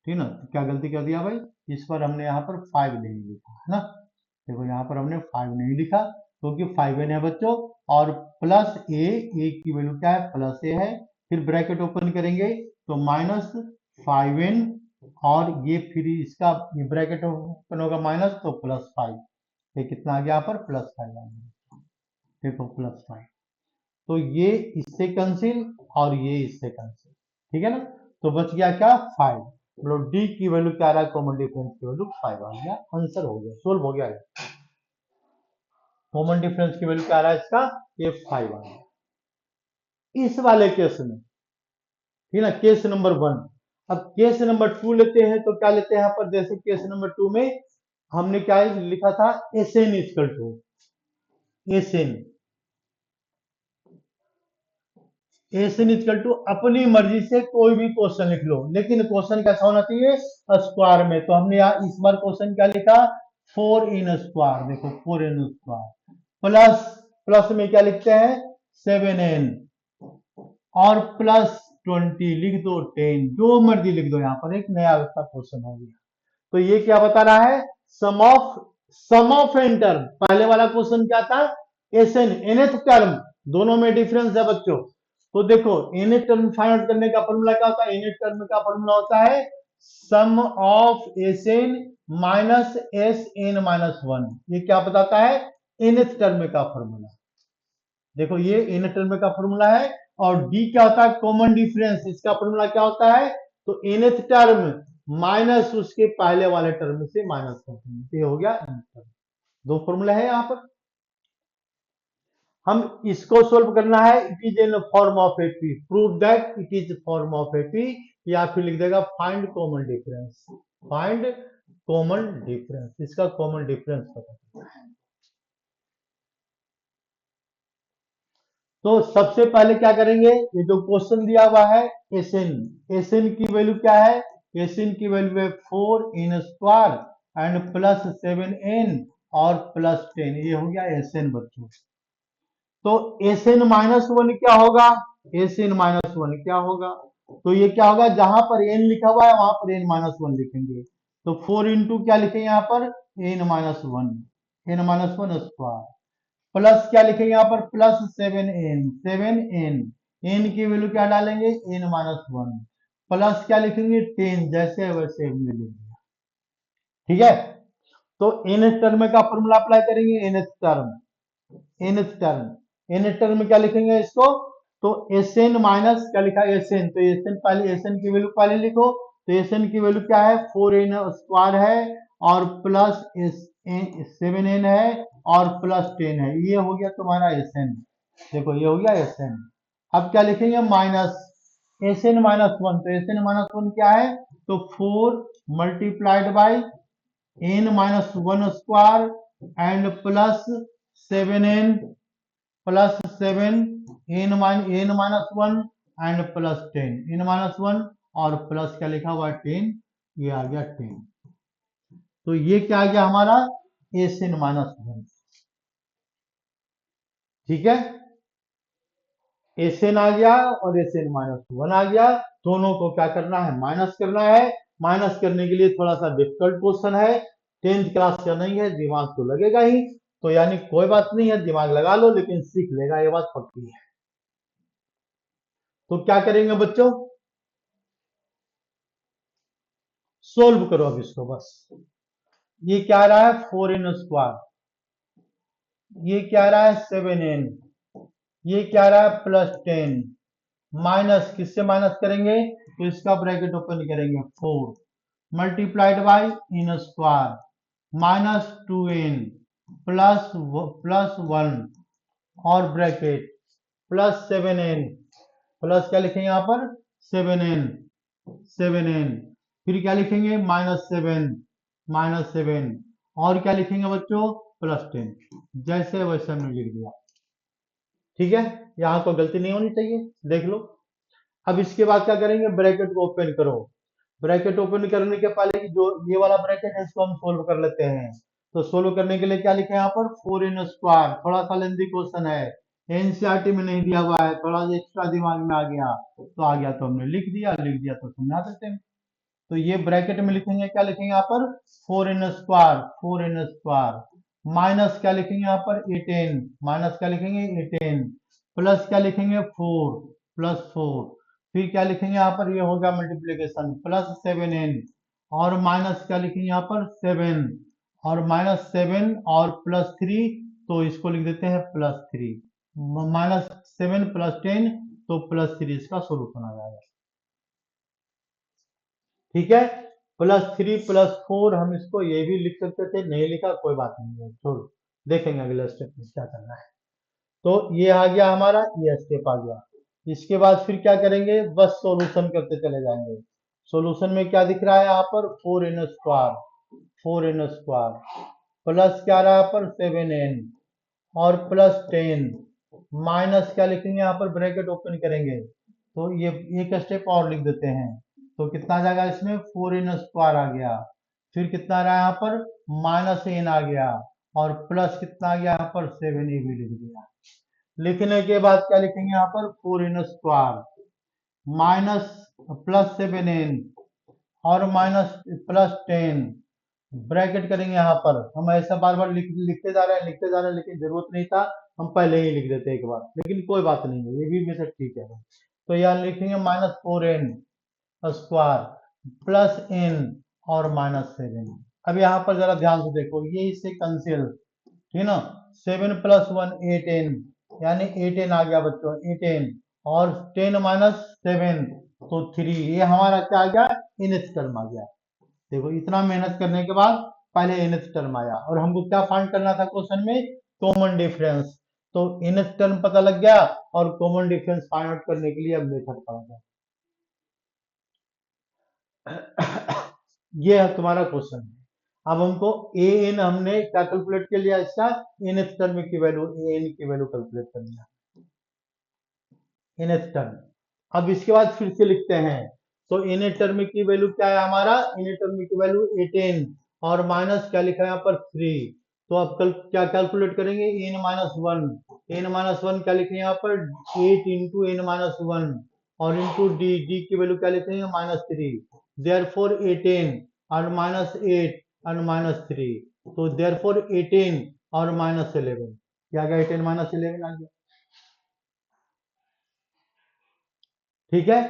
ठीक ना, तो क्या गलती कर दिया भाई, इस पर हमने यहाँ पर 5 नहीं लिखा है ना, देखो यहाँ पर हमने 5 नहीं लिखा क्योंकि 5n है बच्चों, और प्लस ए की वैल्यू क्या है, प्लस ए है, फिर ब्रैकेट ओपन करेंगे तो माइनस 5n, और ये फिर इसका ब्रैकेट ओपन होगा माइनस, तो प्लस 5, ये कितना आ गया यहाँ पर, प्लस 5 आ गया, देखो प्लस 5। तो ये इससे कैंसिल और ये इससे कैंसिल, ठीक है ना, तो बच गया क्या, 5, मतलब डी की वैल्यू क्या आ रहा है, कॉमन डिफरेंस की वैल्यू 5 आ गया, आंसर हो गया, सोल्व हो गया। कॉमन डिफरेंस की वैल्यू क्या आ रहा है इसका, ये 5 आ रहा है इस वाले केस में, ठीक है ना, केस नंबर 1। अब केस नंबर 2 लेते हैं तो क्या लेते हैं यहाँ पर, जैसे केस नंबर 2 में हमने क्या लिखा था, S n equal to S n, S n equal to अपनी मर्जी से कोई भी क्वेश्चन लिख लो, लेकिन क्वेश्चन कैसा होना चाहिए, स्क्वायर में। तो हमने यहाँ इस बार क्वेश्चन क्या लिखा, 4 इन स्क्वायर, देखो 4 इन स्क्वायर प्लस, प्लस में क्या लिखते हैं 7n और प्लस 20 लिख दो 10, जो मर्जी लिख दो, यहाँ पर एक नया उसका क्वेश्चन हो गया। तो ये क्या बता रहा है, सम ऑफ एन टर्म, पहले वाला क्वेश्चन क्या था, एस एन एनथ टर्म, दोनों में डिफरेंस है बच्चों। तो देखो एनथ टर्म फाइंड आउट करने का फॉर्मूला क्या होता है, एनथ टर्म का फॉर्मूला होता है sum of s n minus s n minus 1। ये क्या बताता है, एनथ टर्म का फॉर्मूला। देखो ये एनथ टर्म का फॉर्मूला है, और डी क्या होता है, कॉमन डिफरेंस, इसका फॉर्मूला क्या होता है, तो nth टर्म माइनस उसके पहले वाले टर्म से माइनस कर देंगे, ये हो गया nth टर्म। दो फॉर्मूला है यहाँ पर, हम इसको सोल्व करना है, it is in form of AP, prove that it is form of AP, या फिर लिख देगा find common difference, find common difference, इसका कॉमन डिफरेंस पता करना है। तो सबसे पहले क्या करेंगे, ये जो क्वेश्चन दिया हुआ है एसएन, एसएन की वैल्यू क्या है, एसएन की वैल्यू है 4 in square and plus 7n और प्लस 10, ये हो गया एसएन बच्चों। तो एसएन माइनस 1 क्या होगा, एसएन माइनस 1 क्या होगा, तो ये क्या होगा, जहां पर n लिखा हुआ है वहां पर n माइनस 1 लिखेंगे। तो 4 इंटू क्या लिखेंगे यहाँ पर, n minus 1, n minus 1 square, plus क्या लिखेंगे यहाँ पर, प्लस 7n, 7n, n की वैल्यू क्या डालेंगे, n माइनस 1, प्लस क्या लिखेंगे 10, जैसे वैसे हमने लिख दिया, ठीक है। तो n टर्म का फॉर्मूला अप्लाई करेंगे, n term, n term, n term में क्या लिखेंगे इसको, तो Sn माइनस क्या लिखा है Sn, तो Sn पहले, Sn की वैल्यू पहले लिखो, तो Sn की वैल्यू क्या है 4n स्क्वायर है और प्लस 7n है और प्लस 10 है, ये हो गया तुम्हारा Sn। देखो ये हो गया Sn। अब क्या लिखेंगे माइनस Sn माइनस 1, तो Sn माइनस 1 क्या है, तो 4 multiplied by n minus 1 square and plus 7n plus 7 n minus 1 and plus 10, n minus 1 और प्लस क्या लिखा हुआ है 10, ये आ गया 10। तो ये क्या आ गया हमारा Sn माइनस 1, ठीक है, Sn आ गया और Sn माइनस 1 आ गया। दोनों को क्या करना है, माइनस करना है। माइनस करने के लिए थोड़ा सा डिफिकल्ट क्वेश्चन है, 10th क्लास का नहीं है, दिमाग तो लगेगा ही, तो यानी कोई बात नहीं है, दिमाग लगा लो, लेकिन सीख लेगा, ये बात पक्की है। तो क्या करेंगे बच्चों, सोल्व करो अब इसको बस। ये क्या आ रहा है 4n स्क्वायर, ये क्या आ रहा है 7n, ये क्या आ रहा है प्लस 10, माइनस किससे माइनस करेंगे, तो इसका ब्रैकेट ओपन करेंगे 4 multiplied by in square minus 2n plus plus 1 और ब्रैकेट प्लस 7n, प्लस क्या लिखेंगे यहाँ पर 7n, 7n, फिर क्या लिखेंगे माइनस 7 और क्या लिखेंगे बच्चों प्लस 10, जैसे वैसे हमने लिख दिया, ठीक है। यहाँ कोई गलती नहीं होनी चाहिए, देख लो। अब इसके बाद क्या करेंगे, ब्रैकेट को ओपन करो, ब्रैकेट ओपन करने के पहले जो ये वाला ब्रैकेट है इसको हम सोल्व कर लेते हैं। तो सोल्व करने के लिए क्या लिखा है यहाँ पर 4n स्क्वायर, थोड़ा सा लेंथी क्वेश्चन है, एनसीईआरटी में नहीं दिया हुआ है, थोड़ा सा एक्स्ट्रा दिमाग में आ गया तो आ गया, तो हमने लिख दिया, लिख दिया तो समझा देते हैं। तो ये ब्रैकेट में लिखेंगे, क्या लिखेंगे यहाँ पर 4n square, 4n square minus क्या लिखेंगे यहाँ पर 8n, माइनस क्या लिखेंगे 8n प्लस क्या लिखेंगे 4 प्लस 4, फिर क्या लिखेंगे यहाँ पर, ये होगा मल्टीप्लीकेशन प्लस 7n और माइनस क्या लिखेंगे यहाँ पर 7 और माइनस 7 और प्लस 3, तो इसको लिख देते हैं प्लस 3, माइनस 7 प्लस 10 तो प्लस 3, इसका सोल्यूशन आ जाएगा, ठीक है। प्लस 3 प्लस 4 हम इसको ये भी लिख सकते थे, नहीं लिखा कोई बात नहीं है, छोड़ो। देखेंगे अगले स्टेप में क्या करना है। तो ये आ गया हमारा, ये स्टेप आ गया। इसके बाद फिर क्या करेंगे, बस सॉल्यूशन करते चले जाएंगे। सॉल्यूशन में क्या दिख रहा है यहाँ पर, 4n², 4n² प्लस क्या रहा है यहाँ पर 7n और प्लस 10 माइनस क्या लिखेंगे यहाँ पर, ब्रैकेट ओपन करेंगे। तो ये एक स्टेप और लिख देते हैं। तो कितना आ जाएगा इसमें, 4n² आ गया। फिर कितना आ रहा है यहाँ पर, -n आ गया और प्लस कितना आ गया यहाँ पर 7a भी लिख दिया। लिखने के बाद क्या लिखेंगे यहाँ पर, 4n² माइनस प्लस 7n और माइनस प्लस 10 ब्रैकेट करेंगे। यहाँ पर हम ऐसा बार बार लिखते जा रहे हैं, लिखते जा रहे हैं, लेकिन जरूरत नहीं था, हम पहले ही लिख देते एक बार, लेकिन कोई बात नहीं है, ये भी मेथड ठीक है। तो यहाँ लिखेंगे -4n² प्लस n और -7। अब यहाँ पर जरा ध्यान से देखो, ये इससे कैंसिल, ठीक ना। 7 + 1 8n, यानी 8n आ गया बच्चों, 8n और 10 - 7 तो 3। ये हमारा क्या आ गया, nth टर्म आ गया। देखो इतना मेहनत करने के बाद पहले nth टर्म आया, और हमको क्या फाइंड करना था क्वेश्चन में, कॉमन डिफरेंस। तो nth टर्म पता लग गया और कॉमन डिफरेंस फाइंड आउट करने के लिए अब मेथड पढ़ा गया। ये है तुम्हारा क्वेश्चन। अब हमको ए एन हमने क्या कैलकुलेट कर लिया, इसका nth टर्म की वैल्यू, ए एन की वैल्यू कैलकुलेट कर लिया, nth टर्म। अब इसके बाद फिर से लिखते हैं। तो nth टर्म की वैल्यू क्या है हमारा, nth टर्म की वैल्यू 18 और माइनस क्या लिखा है यहाँ पर 3। तो अब कल क्या कैलकुलेट करेंगे, n - 1, n - 1 क्या लिखेंगे यहाँ पर 8 × n - 1 और इंटू डी, डी की वैल्यू क्या लिखेंगे -3। देयरफॉर 18 और -8 और -3, तो देयरफॉर 18 और -11 क्या आ गया, 18 - 11 आ गया। ठीक है,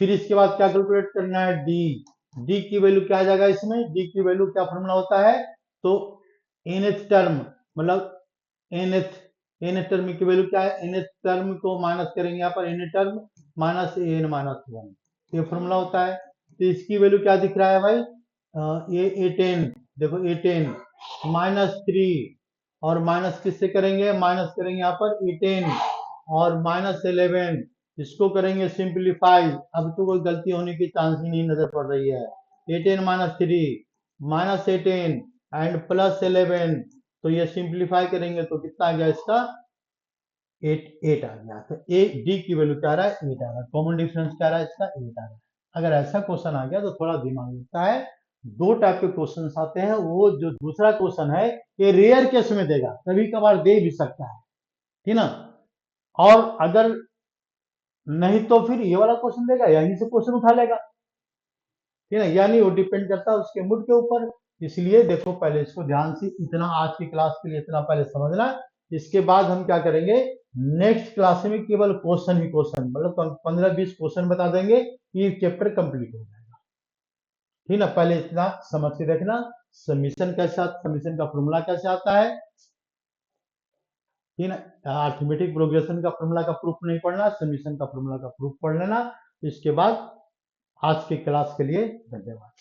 फिर इसके बाद क्या कैलकुलेट करना है, डी, डी की वैल्यू क्या आ जाएगा इसमें, डी की वैल्यू क्या फॉर्मूला होता है, तो nth टर्म मतलब nth, nth टर्म की वैल्यू क्या है, nth टर्म को माइनस करेंगे यहाँ पर, nth टर्म -an - 1, ये फॉर्मूला होता है। तो इसकी वैल्यू क्या दिख रहा है भाई, ये 18, देखो 18 -3 और माइनस किससे करेंगे, माइनस करेंगे यहाँ पर 18 और -11, इसको करेंगे सिंप्लीफाई। अब तो कोई गलती होने की चांस ही नहीं नजर पड़ रही है। 18 - 3 -18 एंड +11, तो ये सिंप्लीफाई करेंगे तो कितना आ गया इसका, 8 आ गया। तो ए डी की वैल्यू क्या आ रहा है, 8 आ रहा है। कॉमन डिफरेंस क्या आ रहा है इसका, 8 आ रहा है। अगर ऐसा क्वेश्चन आ गया तो थोड़ा दिमाग लगता है। दो टाइप के क्वेश्चन आते हैं, वो जो दूसरा क्वेश्चन है ये रेयर केस में देगा, कभी कभार दे भी सकता है, ठीक ना। और अगर नहीं तो फिर ये वाला क्वेश्चन देगा, यहीं से क्वेश्चन उठा लेगा, ठीक है। यानी वो डिपेंड करता है उसके मूड के ऊपर। इसलिए देखो पहले इसको ध्यान से, इतना आज की क्लास के लिए इतना पहले समझना। इसके बाद हम क्या करेंगे, नेक्स्ट क्लास में केवल क्वेश्चन ही क्वेश्चन, मतलब 15-20 क्वेश्चन बता देंगे, ये चैप्टर कंप्लीट हो जाएगा, ठीक ना। पहले इतना समझ के देखना, समीशन कैसे, समीशन का फॉर्मूला कैसे आता है, ठीक ना। अर्थमेटिक प्रोग्रेशन का फॉर्मूला का प्रूफ नहीं पढ़ना, समीशन का फॉर्मूला का प्रूफ पढ़ लेना। इसके बाद आज की क्लास के लिए धन्यवाद।